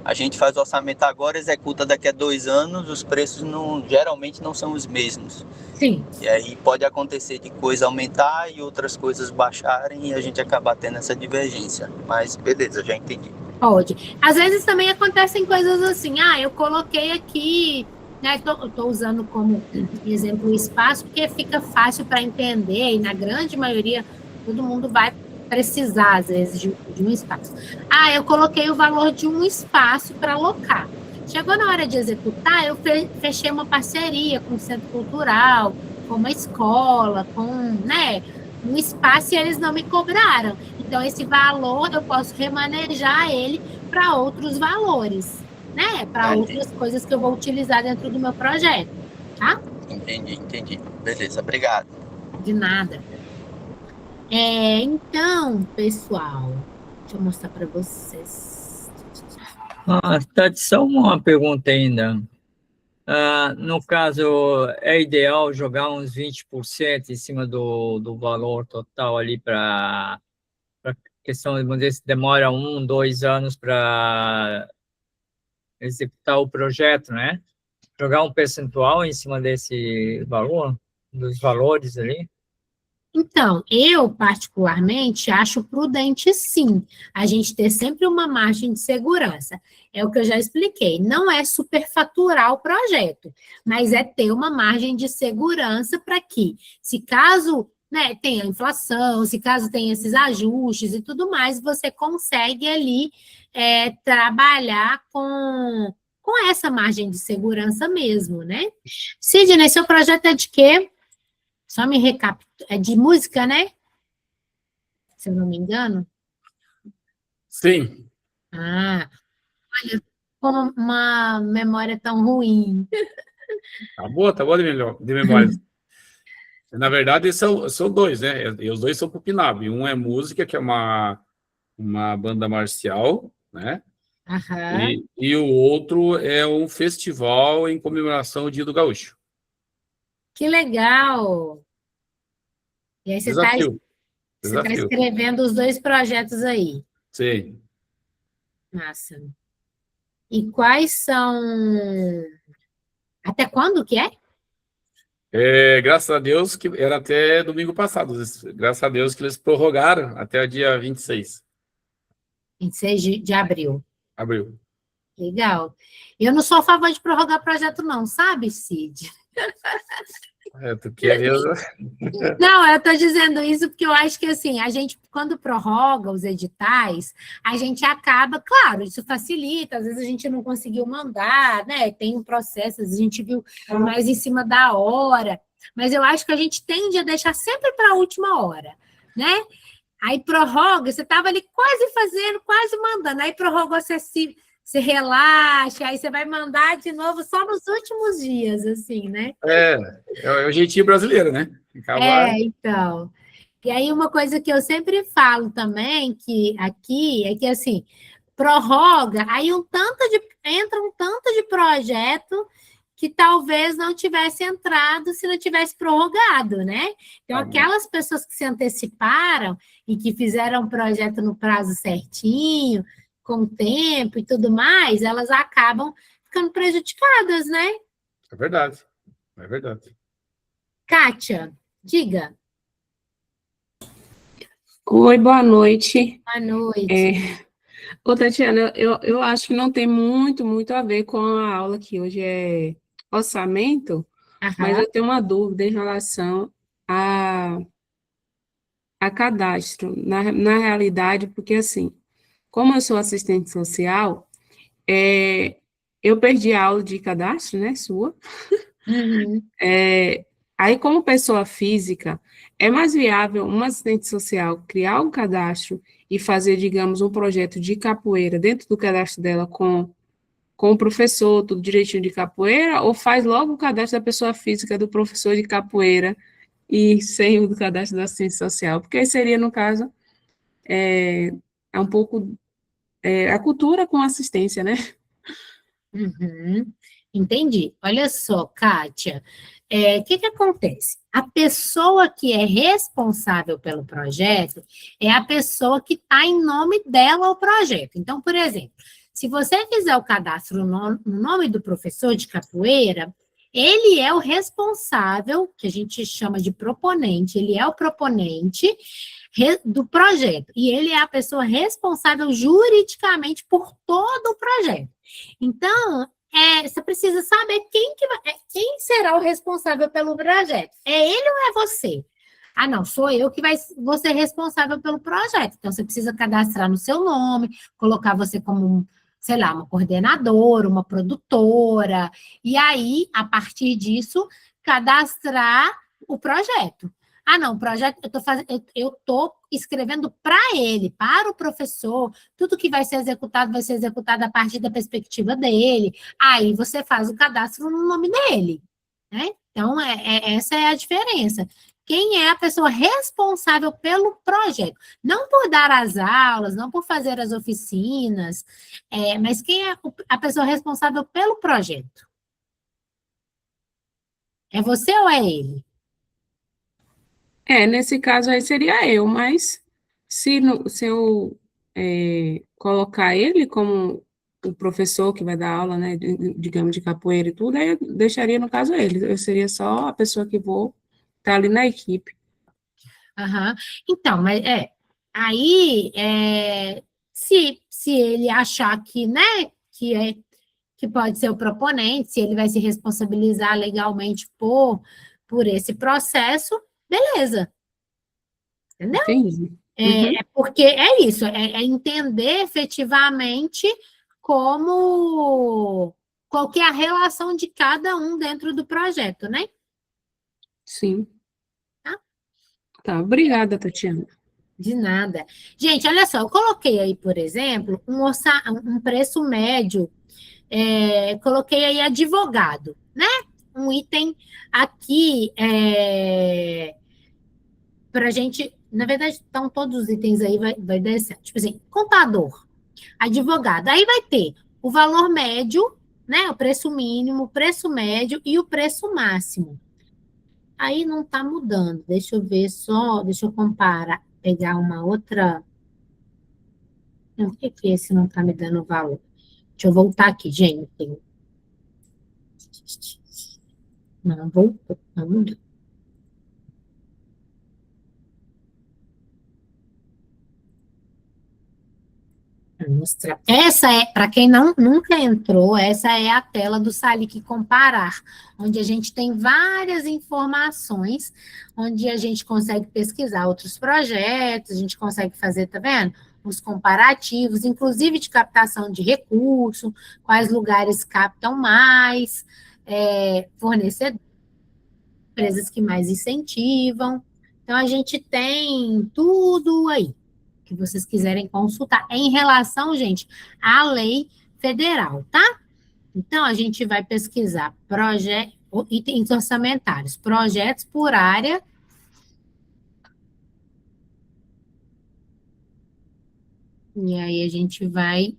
A gente faz o orçamento agora, executa daqui a 2 anos, os preços geralmente não são os mesmos. Sim. E aí pode acontecer de coisa aumentar e outras coisas baixarem e a gente acabar tendo essa divergência. Mas beleza, já entendi. Pode. Às vezes também acontecem coisas assim, eu coloquei aqui, né, tô usando como exemplo o espaço, porque fica fácil para entender, e na grande maioria todo mundo vai precisar, às vezes, de um espaço. Eu coloquei o valor de um espaço para alocar. Chegou na hora de executar, eu fechei uma parceria com o Centro Cultural, com uma escola, com, né, um espaço, e eles não me cobraram. Então, esse valor, eu posso remanejar ele para outros valores, né? Para outras coisas que eu vou utilizar dentro do meu projeto, tá? Entendi. Beleza, obrigado. De nada. Então, pessoal, deixa eu mostrar para vocês. Tati, só uma pergunta ainda. No caso, é ideal jogar uns 20% em cima do valor total ali para questão, vamos dizer, se demora 1, 2 anos para executar o projeto, né? Jogar um percentual em cima desse valor, dos valores ali. Então, eu, particularmente, acho prudente, sim, a gente ter sempre uma margem de segurança. É o que eu já expliquei. Não é superfaturar o projeto, mas é ter uma margem de segurança para que, se caso, né, tenha inflação, se caso tenha esses ajustes e tudo mais, você consegue ali trabalhar com essa margem de segurança mesmo, né? Sidney, seu projeto é de quê? Só me recapitular. É de música, né? Se eu não me engano. Sim. Olha, como uma memória tão ruim. Tá boa de memória. Na verdade, são 2, né? E os 2 são pro PNAB. Um é música, que é uma banda marcial, né? Aham. E o outro é um festival em comemoração ao Dia do Gaúcho. Que legal! E aí você está Desafio. escrevendo os 2 projetos aí. Sim. Massa. E quais são... Até quando que é? Graças a Deus que era até domingo passado. Graças a Deus que eles prorrogaram até o dia 26. 26 de abril. Abril. Legal. Eu não sou a favor de prorrogar projeto, não, sabe, Cid? Tu quer mesmo? Não, eu estou dizendo isso porque eu acho que, assim, a gente, quando prorroga os editais, a gente acaba, claro, isso facilita, às vezes a gente não conseguiu mandar, né? Tem um processo, a gente viu mais em cima da hora, mas eu acho que a gente tende a deixar sempre para a última hora, né? Aí prorroga, você estava ali quase fazendo, quase mandando, aí prorrogou, você relaxa, aí você vai mandar de novo só nos últimos dias, assim, né? É o jeitinho brasileiro, né? Então. E aí, uma coisa que eu sempre falo também, que aqui, é que, assim, prorroga, aí entra um tanto de projeto que talvez não tivesse entrado se não tivesse prorrogado, né? Então, aquelas pessoas que se anteciparam e que fizeram o projeto no prazo certinho, com tempo e tudo mais, elas acabam ficando prejudicadas, né? É verdade. Kátia, diga. Oi, boa noite. Boa noite. Ô, Tatiana, eu acho que não tem muito a ver com a aula que hoje é orçamento, mas eu tenho uma dúvida em relação a cadastro. Na realidade, porque assim, como eu sou assistente social, eu perdi a aula de cadastro, né, sua. Aí, como pessoa física, é mais viável uma assistente social criar um cadastro e fazer, digamos, um projeto de capoeira dentro do cadastro dela com com o professor, tudo direitinho de capoeira, ou faz logo o cadastro da pessoa física do professor de capoeira e sem o do cadastro da assistência social? Porque aí seria, no caso, é um pouco a cultura com assistência, né? Uhum, entendi. Olha só, Kátia, o que que acontece? A pessoa que é responsável pelo projeto é a pessoa que está em nome dela o projeto. Então, por exemplo, se você fizer o cadastro no nome do professor de capoeira, ele é o responsável, que a gente chama de proponente, ele é o proponente do projeto, e ele é a pessoa responsável juridicamente por todo o projeto. Então, você precisa saber quem será o responsável pelo projeto. É ele ou é você? Ah, não, sou eu que vou ser responsável pelo projeto. Então, você precisa cadastrar no seu nome, colocar você como, sei lá, uma coordenadora, uma produtora, e aí, a partir disso, cadastrar o projeto. Ah, não, o projeto, eu estou escrevendo para ele, para o professor, tudo que vai ser executado a partir da perspectiva dele. Aí você faz o cadastro no nome dele, né? Então, essa é a diferença. Quem é a pessoa responsável pelo projeto? Não por dar as aulas, não por fazer as oficinas, mas quem é a pessoa responsável pelo projeto? É você ou é ele? Nesse caso aí seria eu, mas se eu colocar ele como o professor que vai dar aula, né, digamos, de capoeira e tudo, aí eu deixaria, no caso, ele. Eu seria só a pessoa que vou estar ali na equipe. Aham. Então, mas aí, se ele achar que, né, que pode ser o proponente, se ele vai se responsabilizar legalmente por esse processo, beleza, entendeu? Entendi. Uhum. Porque é isso, é entender efetivamente qual que é a relação de cada um dentro do projeto, né? Sim. Tá? Tá, obrigada, Tatiana. De nada. Gente, olha só, eu coloquei aí, por exemplo, um preço médio, coloquei aí advogado, né? Um item aqui para a gente, na verdade, estão todos os itens aí, vai dar certo. Tipo assim, contador, advogado, aí vai ter o valor médio, né? O preço mínimo, o preço médio e o preço máximo. Aí não está mudando. Deixa eu ver só, deixa eu comparar, pegar uma outra. Não, por que esse não está me dando valor? Deixa eu voltar aqui, gente. Não voltou, não mudou. Vou mostrar. Essa para quem nunca entrou, essa é a tela do Salic Comparar, onde a gente tem várias informações, onde a gente consegue pesquisar outros projetos, a gente consegue fazer, tá vendo? Os comparativos, inclusive de captação de recurso, quais lugares captam mais, fornecedores, empresas que mais incentivam. Então, a gente tem tudo aí que vocês quiserem consultar. Em relação, gente, à lei federal, tá? Então, a gente vai pesquisar itens orçamentários, projetos por área. E aí, a gente vai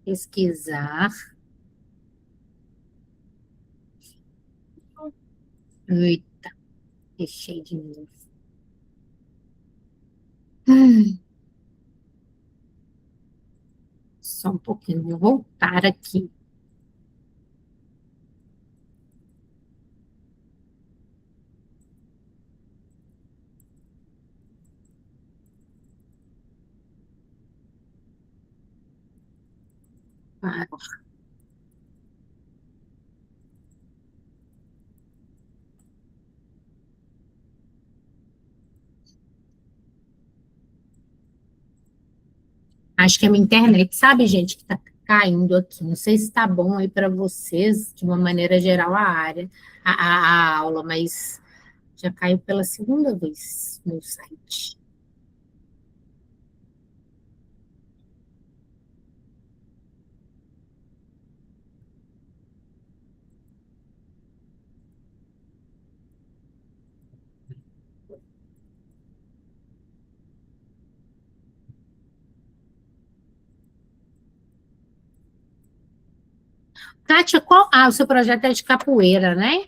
pesquisar. Eita, fechei de novo. Só um pouquinho, vou voltar aqui. Acho que é a minha internet, sabe, gente, que está caindo aqui. Não sei se está bom aí para vocês, de uma maneira geral, a área, a aula, mas já caiu pela segunda vez no site. Kátia, o seu projeto é de capoeira, né?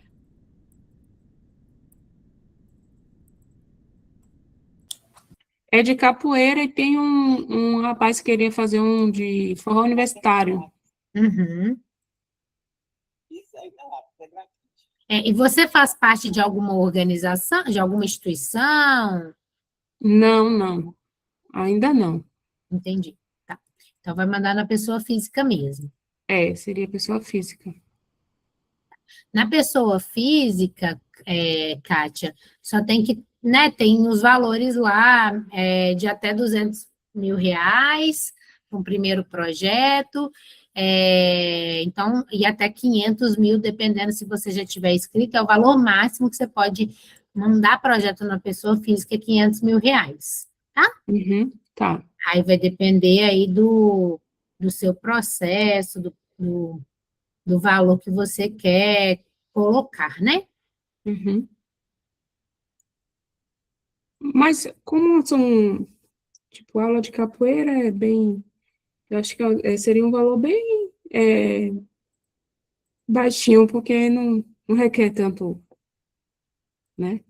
É de capoeira e tem um rapaz que queria fazer um de forró universitário. Uhum. E você faz parte de alguma organização, de alguma instituição? Não, não, ainda não. Entendi. Tá. Então, vai mandar na pessoa física mesmo. Seria pessoa física. Na pessoa física, Kátia, só tem que, né, tem os valores lá de até R$ 200.000 para um primeiro projeto, então, e até 500 mil, dependendo se você já tiver inscrito, é o valor máximo que você pode mandar projeto na pessoa física, é R$ 500.000, tá? Uhum, tá. Aí vai depender aí do seu processo, do valor que você quer colocar, né? Uhum. Mas como são, tipo, aula de capoeira é bem, eu acho que seria um valor bem baixinho, porque não requer tanto, né?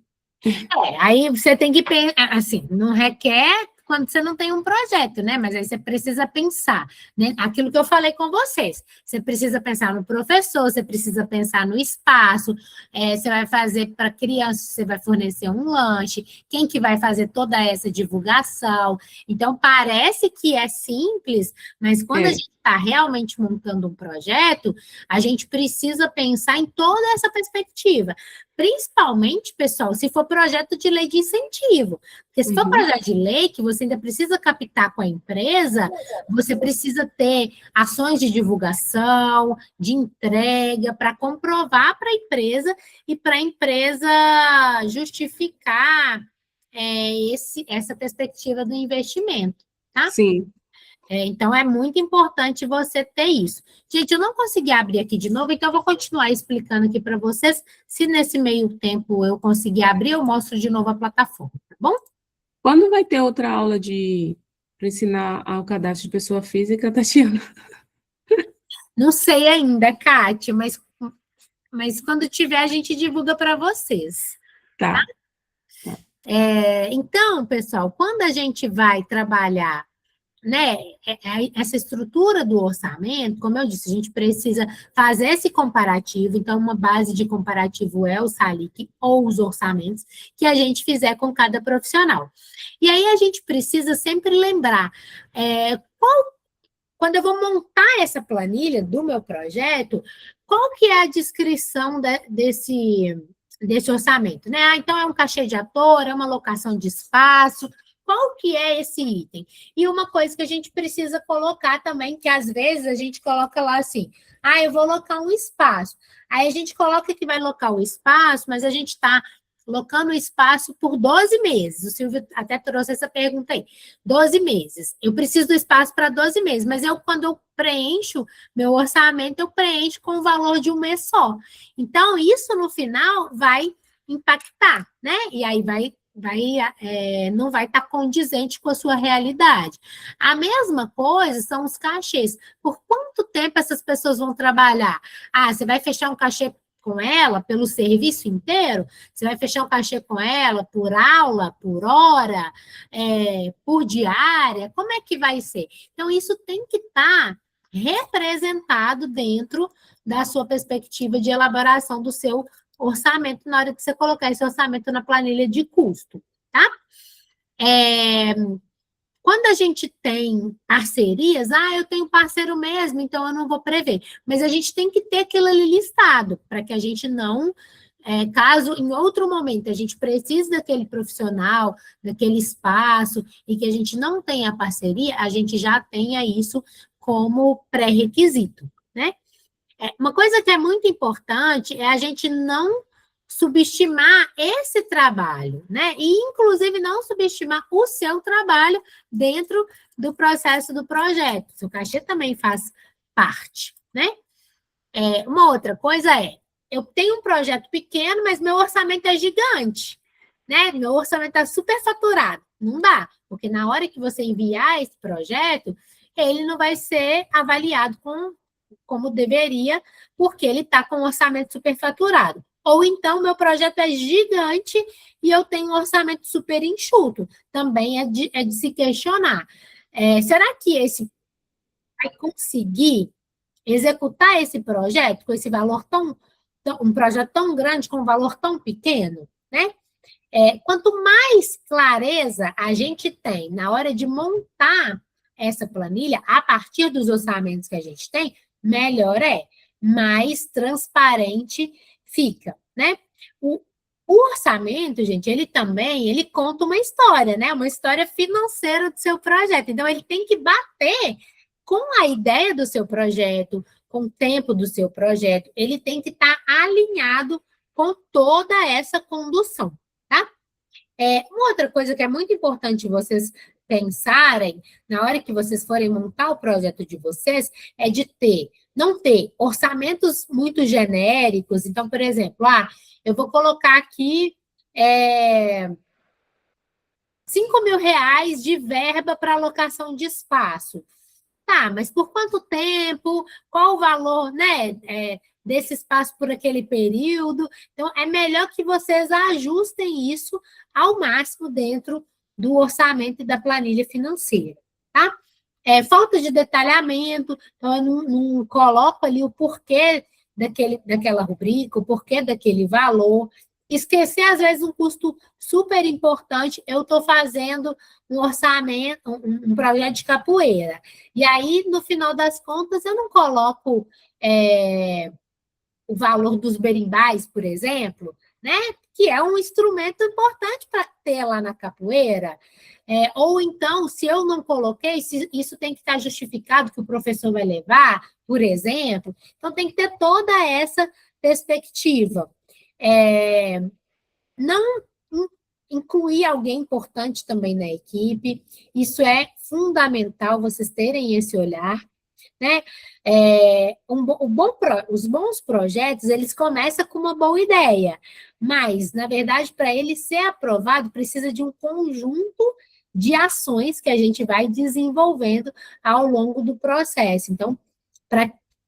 Aí você tem que pensar, assim, não requer quando você não tem um projeto, né? Mas aí você precisa pensar, né? Aquilo que eu falei com vocês. Você precisa pensar no professor, você precisa pensar no espaço, você vai fazer para criança, você vai fornecer um lanche, quem que vai fazer toda essa divulgação. Então, parece que é simples, mas quando a gente está realmente montando um projeto, a gente precisa pensar em toda essa perspectiva. Principalmente, pessoal, se for projeto de lei de incentivo. Porque se for projeto de lei, que você ainda precisa captar com a empresa, você precisa ter ações de divulgação, de entrega, para comprovar para a empresa e para a empresa justificar essa perspectiva do investimento, tá? Sim. Então, é muito importante você ter isso. Gente, eu não consegui abrir aqui de novo, então eu vou continuar explicando aqui para vocês. Se nesse meio tempo eu conseguir abrir, eu mostro de novo a plataforma, tá bom? Quando vai ter outra aula para ensinar ao cadastro de pessoa física, Tatiana? Não sei ainda, Kátia, mas quando tiver, a gente divulga para vocês. Tá. Então, pessoal, quando a gente vai trabalhar, né, essa estrutura do orçamento, como eu disse, a gente precisa fazer esse comparativo, então uma base de comparativo é o SALIC ou os orçamentos que a gente fizer com cada profissional. E aí a gente precisa sempre lembrar quando eu vou montar essa planilha do meu projeto, qual que é a descrição desse orçamento, né? Então, é um cachê de ator, é uma locação de espaço, qual que é esse item? E uma coisa que a gente precisa colocar também, que às vezes a gente coloca lá assim, eu vou locar um espaço. Aí a gente coloca que vai locar o espaço, mas a gente está locando o espaço por 12 meses. O Silvio até trouxe essa pergunta aí. 12 meses. Eu preciso do espaço para 12 meses, mas quando eu preencho meu orçamento, eu preencho com o valor de um mês só. Então, isso no final vai impactar, né? E aí não vai estar condizente com a sua realidade. A mesma coisa são os cachês. Por quanto tempo essas pessoas vão trabalhar? Você vai fechar um cachê com ela pelo serviço inteiro? Você vai fechar um cachê com ela por aula, por hora, por diária? Como é que vai ser? Então, isso tem que estar representado dentro da sua perspectiva de elaboração do seu orçamento na hora de você colocar esse orçamento na planilha de custo, tá? Quando a gente tem parcerias, eu tenho parceiro mesmo, então eu não vou prever. Mas a gente tem que ter aquilo ali listado, para que a gente não, caso em outro momento a gente precise daquele profissional, daquele espaço, e que a gente não tenha a parceria, a gente já tenha isso como pré-requisito, né? Uma coisa que é muito importante é a gente não subestimar esse trabalho, né? E, inclusive, não subestimar o seu trabalho dentro do processo do projeto. Seu cachê também faz parte, né? Uma outra coisa eu tenho um projeto pequeno, mas meu orçamento é gigante, né? Meu orçamento está superfaturado. Não dá, porque na hora que você enviar esse projeto, ele não vai ser avaliado com como deveria, porque ele está com um orçamento superfaturado. Ou então, meu projeto é gigante e eu tenho um orçamento super enxuto. Também é de se questionar. Será que esse vai conseguir executar esse projeto com esse valor um projeto tão grande com um valor tão pequeno, né? Quanto mais clareza a gente tem na hora de montar essa planilha, a partir dos orçamentos que a gente tem, melhor é, mais transparente fica, né? O orçamento, gente, ele conta uma história, né? Uma história financeira do seu projeto. Então, ele tem que bater com a ideia do seu projeto, com o tempo do seu projeto. Ele tem que estar alinhado com toda essa condução, tá? Uma outra coisa que é muito importante vocês pensarem na hora que vocês forem montar o projeto de vocês é de não ter orçamentos muito genéricos. Então, por exemplo, eu vou colocar aqui 5 mil reais de verba para alocação de espaço. Tá, mas por quanto tempo? Qual o valor, né, desse espaço por aquele período? Então, é melhor que vocês ajustem isso ao máximo dentro do orçamento e da planilha financeira, tá? Falta de detalhamento, então eu não coloco ali o porquê daquela rubrica, o porquê daquele valor. Esquecer, às vezes, um custo super importante, eu estou fazendo um orçamento, um projeto de capoeira. E aí, no final das contas, eu não coloco o valor dos berimbais, por exemplo, né? Que é um instrumento importante para ter lá na capoeira. Ou então, se eu não coloquei, isso tem que estar justificado que o professor vai levar, por exemplo. Então, tem que ter toda essa perspectiva. Não incluir alguém importante também na equipe, isso é fundamental, vocês terem esse olhar, né? Os bons projetos, eles começam com uma boa ideia, mas, na verdade, para ele ser aprovado, precisa de um conjunto de ações que a gente vai desenvolvendo ao longo do processo. Então,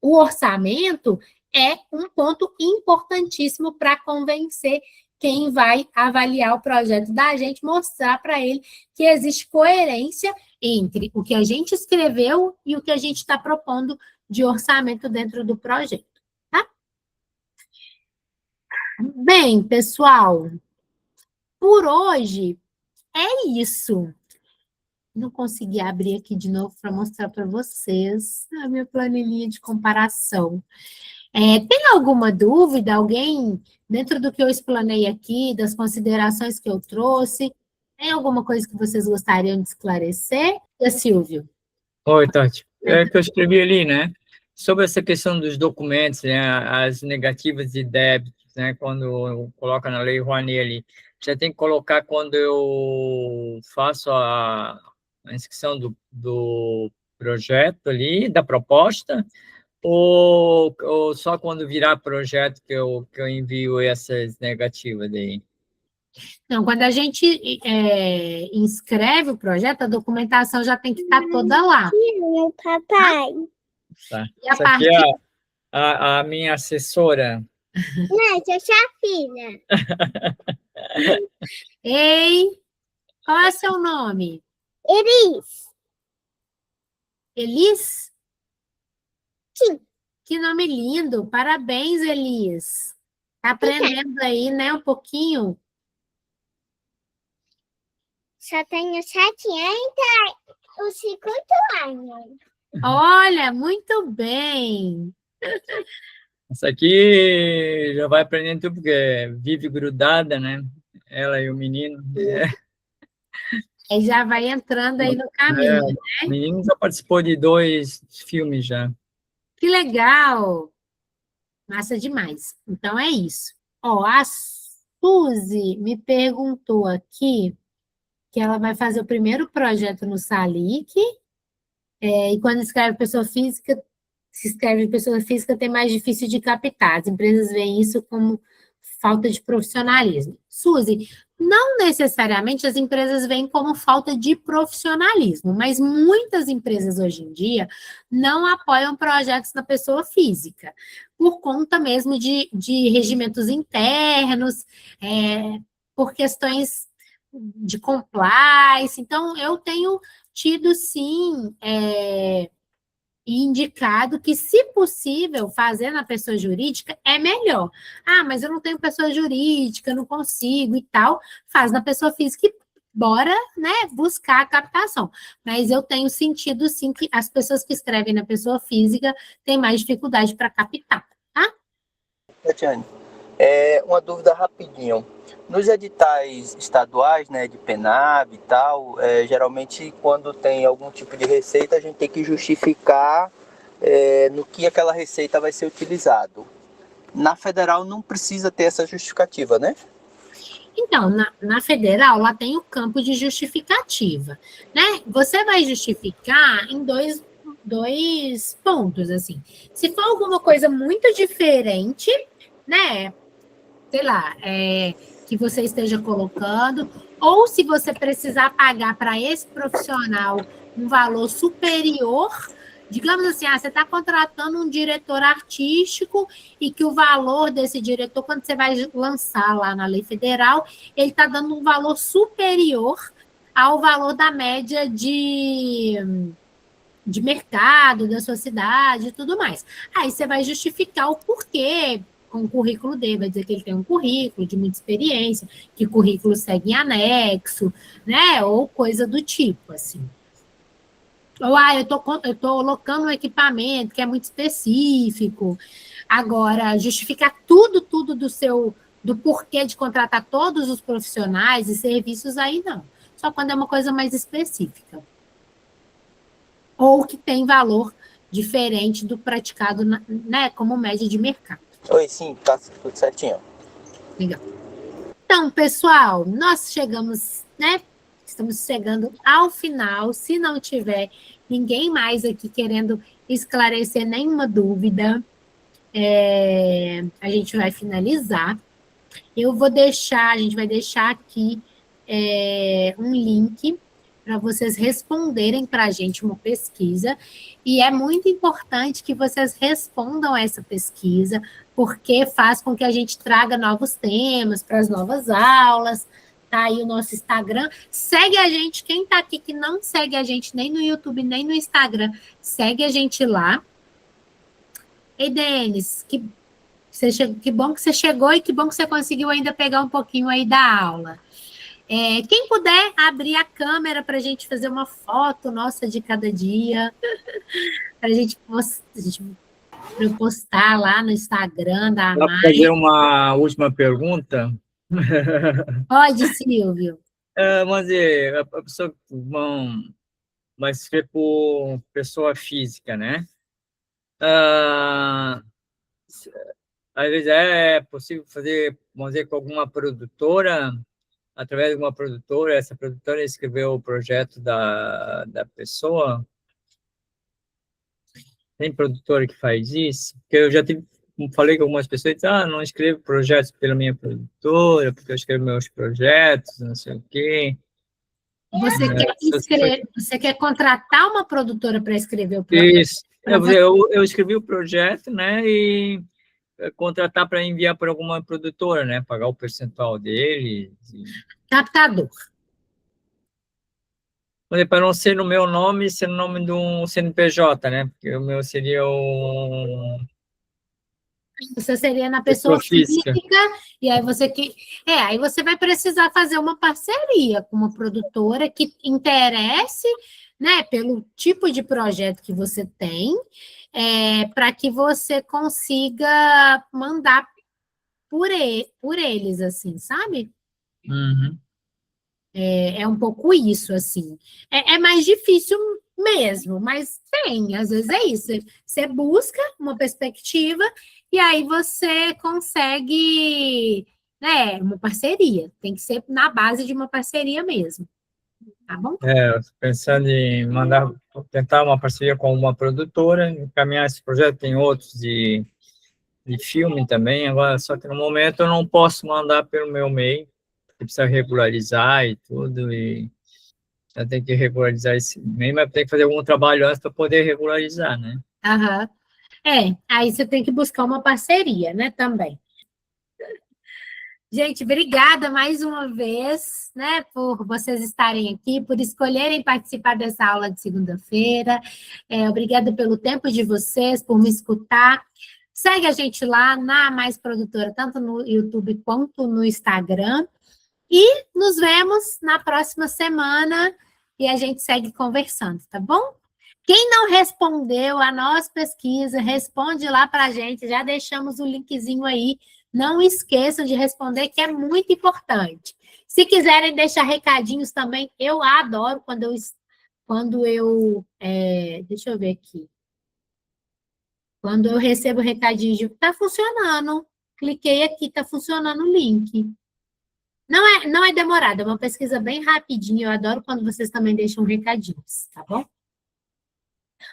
o orçamento é um ponto importantíssimo para convencer quem vai avaliar o projeto da gente, mostrar para ele que existe coerência entre o que a gente escreveu e o que a gente está propondo de orçamento dentro do projeto, tá? Bem, pessoal, por hoje é isso. Não consegui abrir aqui de novo para mostrar para vocês a minha planilhinha de comparação. Tem alguma dúvida? Alguém, dentro do que eu explanei aqui, das considerações que eu trouxe, tem alguma coisa que vocês gostariam de esclarecer? Silvio? Oi, Tati. É que eu escrevi ali, né? Sobre essa questão dos documentos, né? As negativas de débitos, né? Quando coloca na Lei Rouanet ali, já tem que colocar quando eu faço a inscrição do projeto ali, da proposta, ou só quando virar projeto que eu envio essas negativas daí? Não, quando a gente inscreve o projeto, a documentação já tem que estar toda lá. Papai. Tá. E a Essa aqui partir... é a minha assessora. Não, essa é sua filha. Ei, qual é seu nome? Elis. Elis? Sim. Que nome lindo, parabéns, Elis. Está aprendendo aí, né, um pouquinho? Só tenho 7 anos e os 50 anos. Olha, muito bem. Essa aqui já vai aprendendo tudo, porque vive grudada, né? Ela e o menino. Aí já vai entrando aí no caminho, né? O menino já participou de 2 filmes já. Que legal. Massa demais. Então, é isso. Ó, a Suzy me perguntou aqui que ela vai fazer o primeiro projeto no Salic, e quando escreve pessoa física, se escreve pessoa física, tem mais difícil de captar. As empresas veem isso como falta de profissionalismo. Suzy, não necessariamente as empresas veem como falta de profissionalismo, mas muitas empresas hoje em dia não apoiam projetos da pessoa física, por conta mesmo de regimentos internos, por questões de compliance. Então, eu tenho tido, sim, indicado que, se possível, fazer na pessoa jurídica é melhor. Ah, mas eu não tenho pessoa jurídica, não consigo e tal. Faz na pessoa física e bora, né, buscar a captação. Mas eu tenho sentido, sim, que as pessoas que escrevem na pessoa física têm mais dificuldade para captar, tá? Tatiane, uma dúvida rapidinho. Nos editais estaduais, né, de PENAB e tal, geralmente quando tem algum tipo de receita, a gente tem que justificar no que aquela receita vai ser utilizado. Na federal não precisa ter essa justificativa, né? Então, na federal, lá tem o campo de justificativa, né? Você vai justificar em dois pontos, assim. Se for alguma coisa muito diferente, né? Sei lá, que você esteja colocando, ou se você precisar pagar para esse profissional um valor superior, digamos assim, você está contratando um diretor artístico e que o valor desse diretor, quando você vai lançar lá na lei federal, ele está dando um valor superior ao valor da média de mercado, da sua cidade e tudo mais. Aí você vai justificar o porquê com o currículo dele, vai dizer que ele tem um currículo de muita experiência, que o currículo segue em anexo, né, ou coisa do tipo, assim. Ou, eu tô colocando um equipamento que é muito específico. Agora, justificar tudo do porquê de contratar todos os profissionais e serviços, aí não. Só quando é uma coisa mais específica. Ou que tem valor diferente do praticado, né, como média de mercado. Oi, sim, tá tudo certinho. Legal. Então, pessoal, nós chegamos, né? Estamos chegando ao final. Se não tiver ninguém mais aqui querendo esclarecer nenhuma dúvida, a gente vai finalizar. A gente vai deixar aqui um link para vocês responderem para a gente uma pesquisa, e é muito importante que vocês respondam essa pesquisa, porque faz com que a gente traga novos temas para as novas aulas. Tá aí o nosso Instagram. Segue a gente, quem está aqui que não segue a gente nem no YouTube, nem no Instagram, segue a gente lá. Ei, Denis, que bom que você chegou e que bom que você conseguiu ainda pegar um pouquinho aí da aula. Quem puder abrir a câmera para a gente fazer uma foto nossa de cada dia, para a gente postar lá no Instagram da Dá para fazer uma última pergunta? Pode, Silvio. Mas a pessoa vai escrever por pessoa física, né? Às vezes é possível fazer, vamos dizer, com alguma produtora, através de uma produtora, essa produtora escreveu o projeto da pessoa. Tem produtora que faz isso? Porque eu já falei com algumas pessoas, não escrevo projetos pela minha produtora, porque eu escrevo meus projetos, não sei o quê. Você quer contratar uma produtora para escrever o projeto? Isso. Eu escrevi o projeto, né, e contratar para enviar para alguma produtora, né, pagar o percentual dele. Captador. Para não ser no meu nome, ser no nome de um CNPJ, né, porque o meu seria o... Você seria na pessoa física, e aí aí você vai precisar fazer uma parceria com uma produtora que interesse, né, pelo tipo de projeto que você tem, para que você consiga mandar por eles, assim, sabe? Uhum. É um pouco isso, assim. É mais difícil mesmo, mas às vezes é isso. Você busca uma perspectiva e aí você consegue, né, uma parceria. Tem que ser na base de uma parceria mesmo. Tá bom? Pensando em tentar uma parceria com uma produtora, encaminhar esse projeto, tem outros de de filme também, agora, só que no momento eu não posso mandar pelo meu e-mail, porque precisa regularizar e tudo, e eu tenho que regularizar esse e-mail, mas tem que fazer algum trabalho antes para poder regularizar, né? Aham. Aí você tem que buscar uma parceria, né, também. Gente, obrigada mais uma vez, né, por vocês estarem aqui, por escolherem participar dessa aula de segunda-feira. Obrigada pelo tempo de vocês, por me escutar. Segue a gente lá na Mais Produtora, tanto no YouTube quanto no Instagram. E nos vemos na próxima semana e a gente segue conversando, tá bom? Quem não respondeu a nossa pesquisa, responde lá para a gente, já deixamos o linkzinho aí. Não esqueçam de responder, que é muito importante. Se quiserem deixar recadinhos também, eu adoro deixa eu ver aqui. Quando eu recebo recadinho de tá funcionando, cliquei aqui, tá funcionando o link. Não é demorado, é uma pesquisa bem rapidinha. Eu adoro quando vocês também deixam recadinhos, tá bom?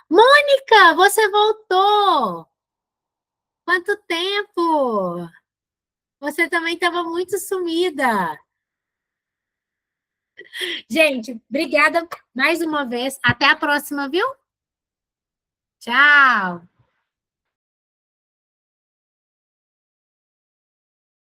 Mônica, você voltou! Quanto tempo! Você também estava muito sumida. Gente, obrigada mais uma vez. Até a próxima, viu? Tchau!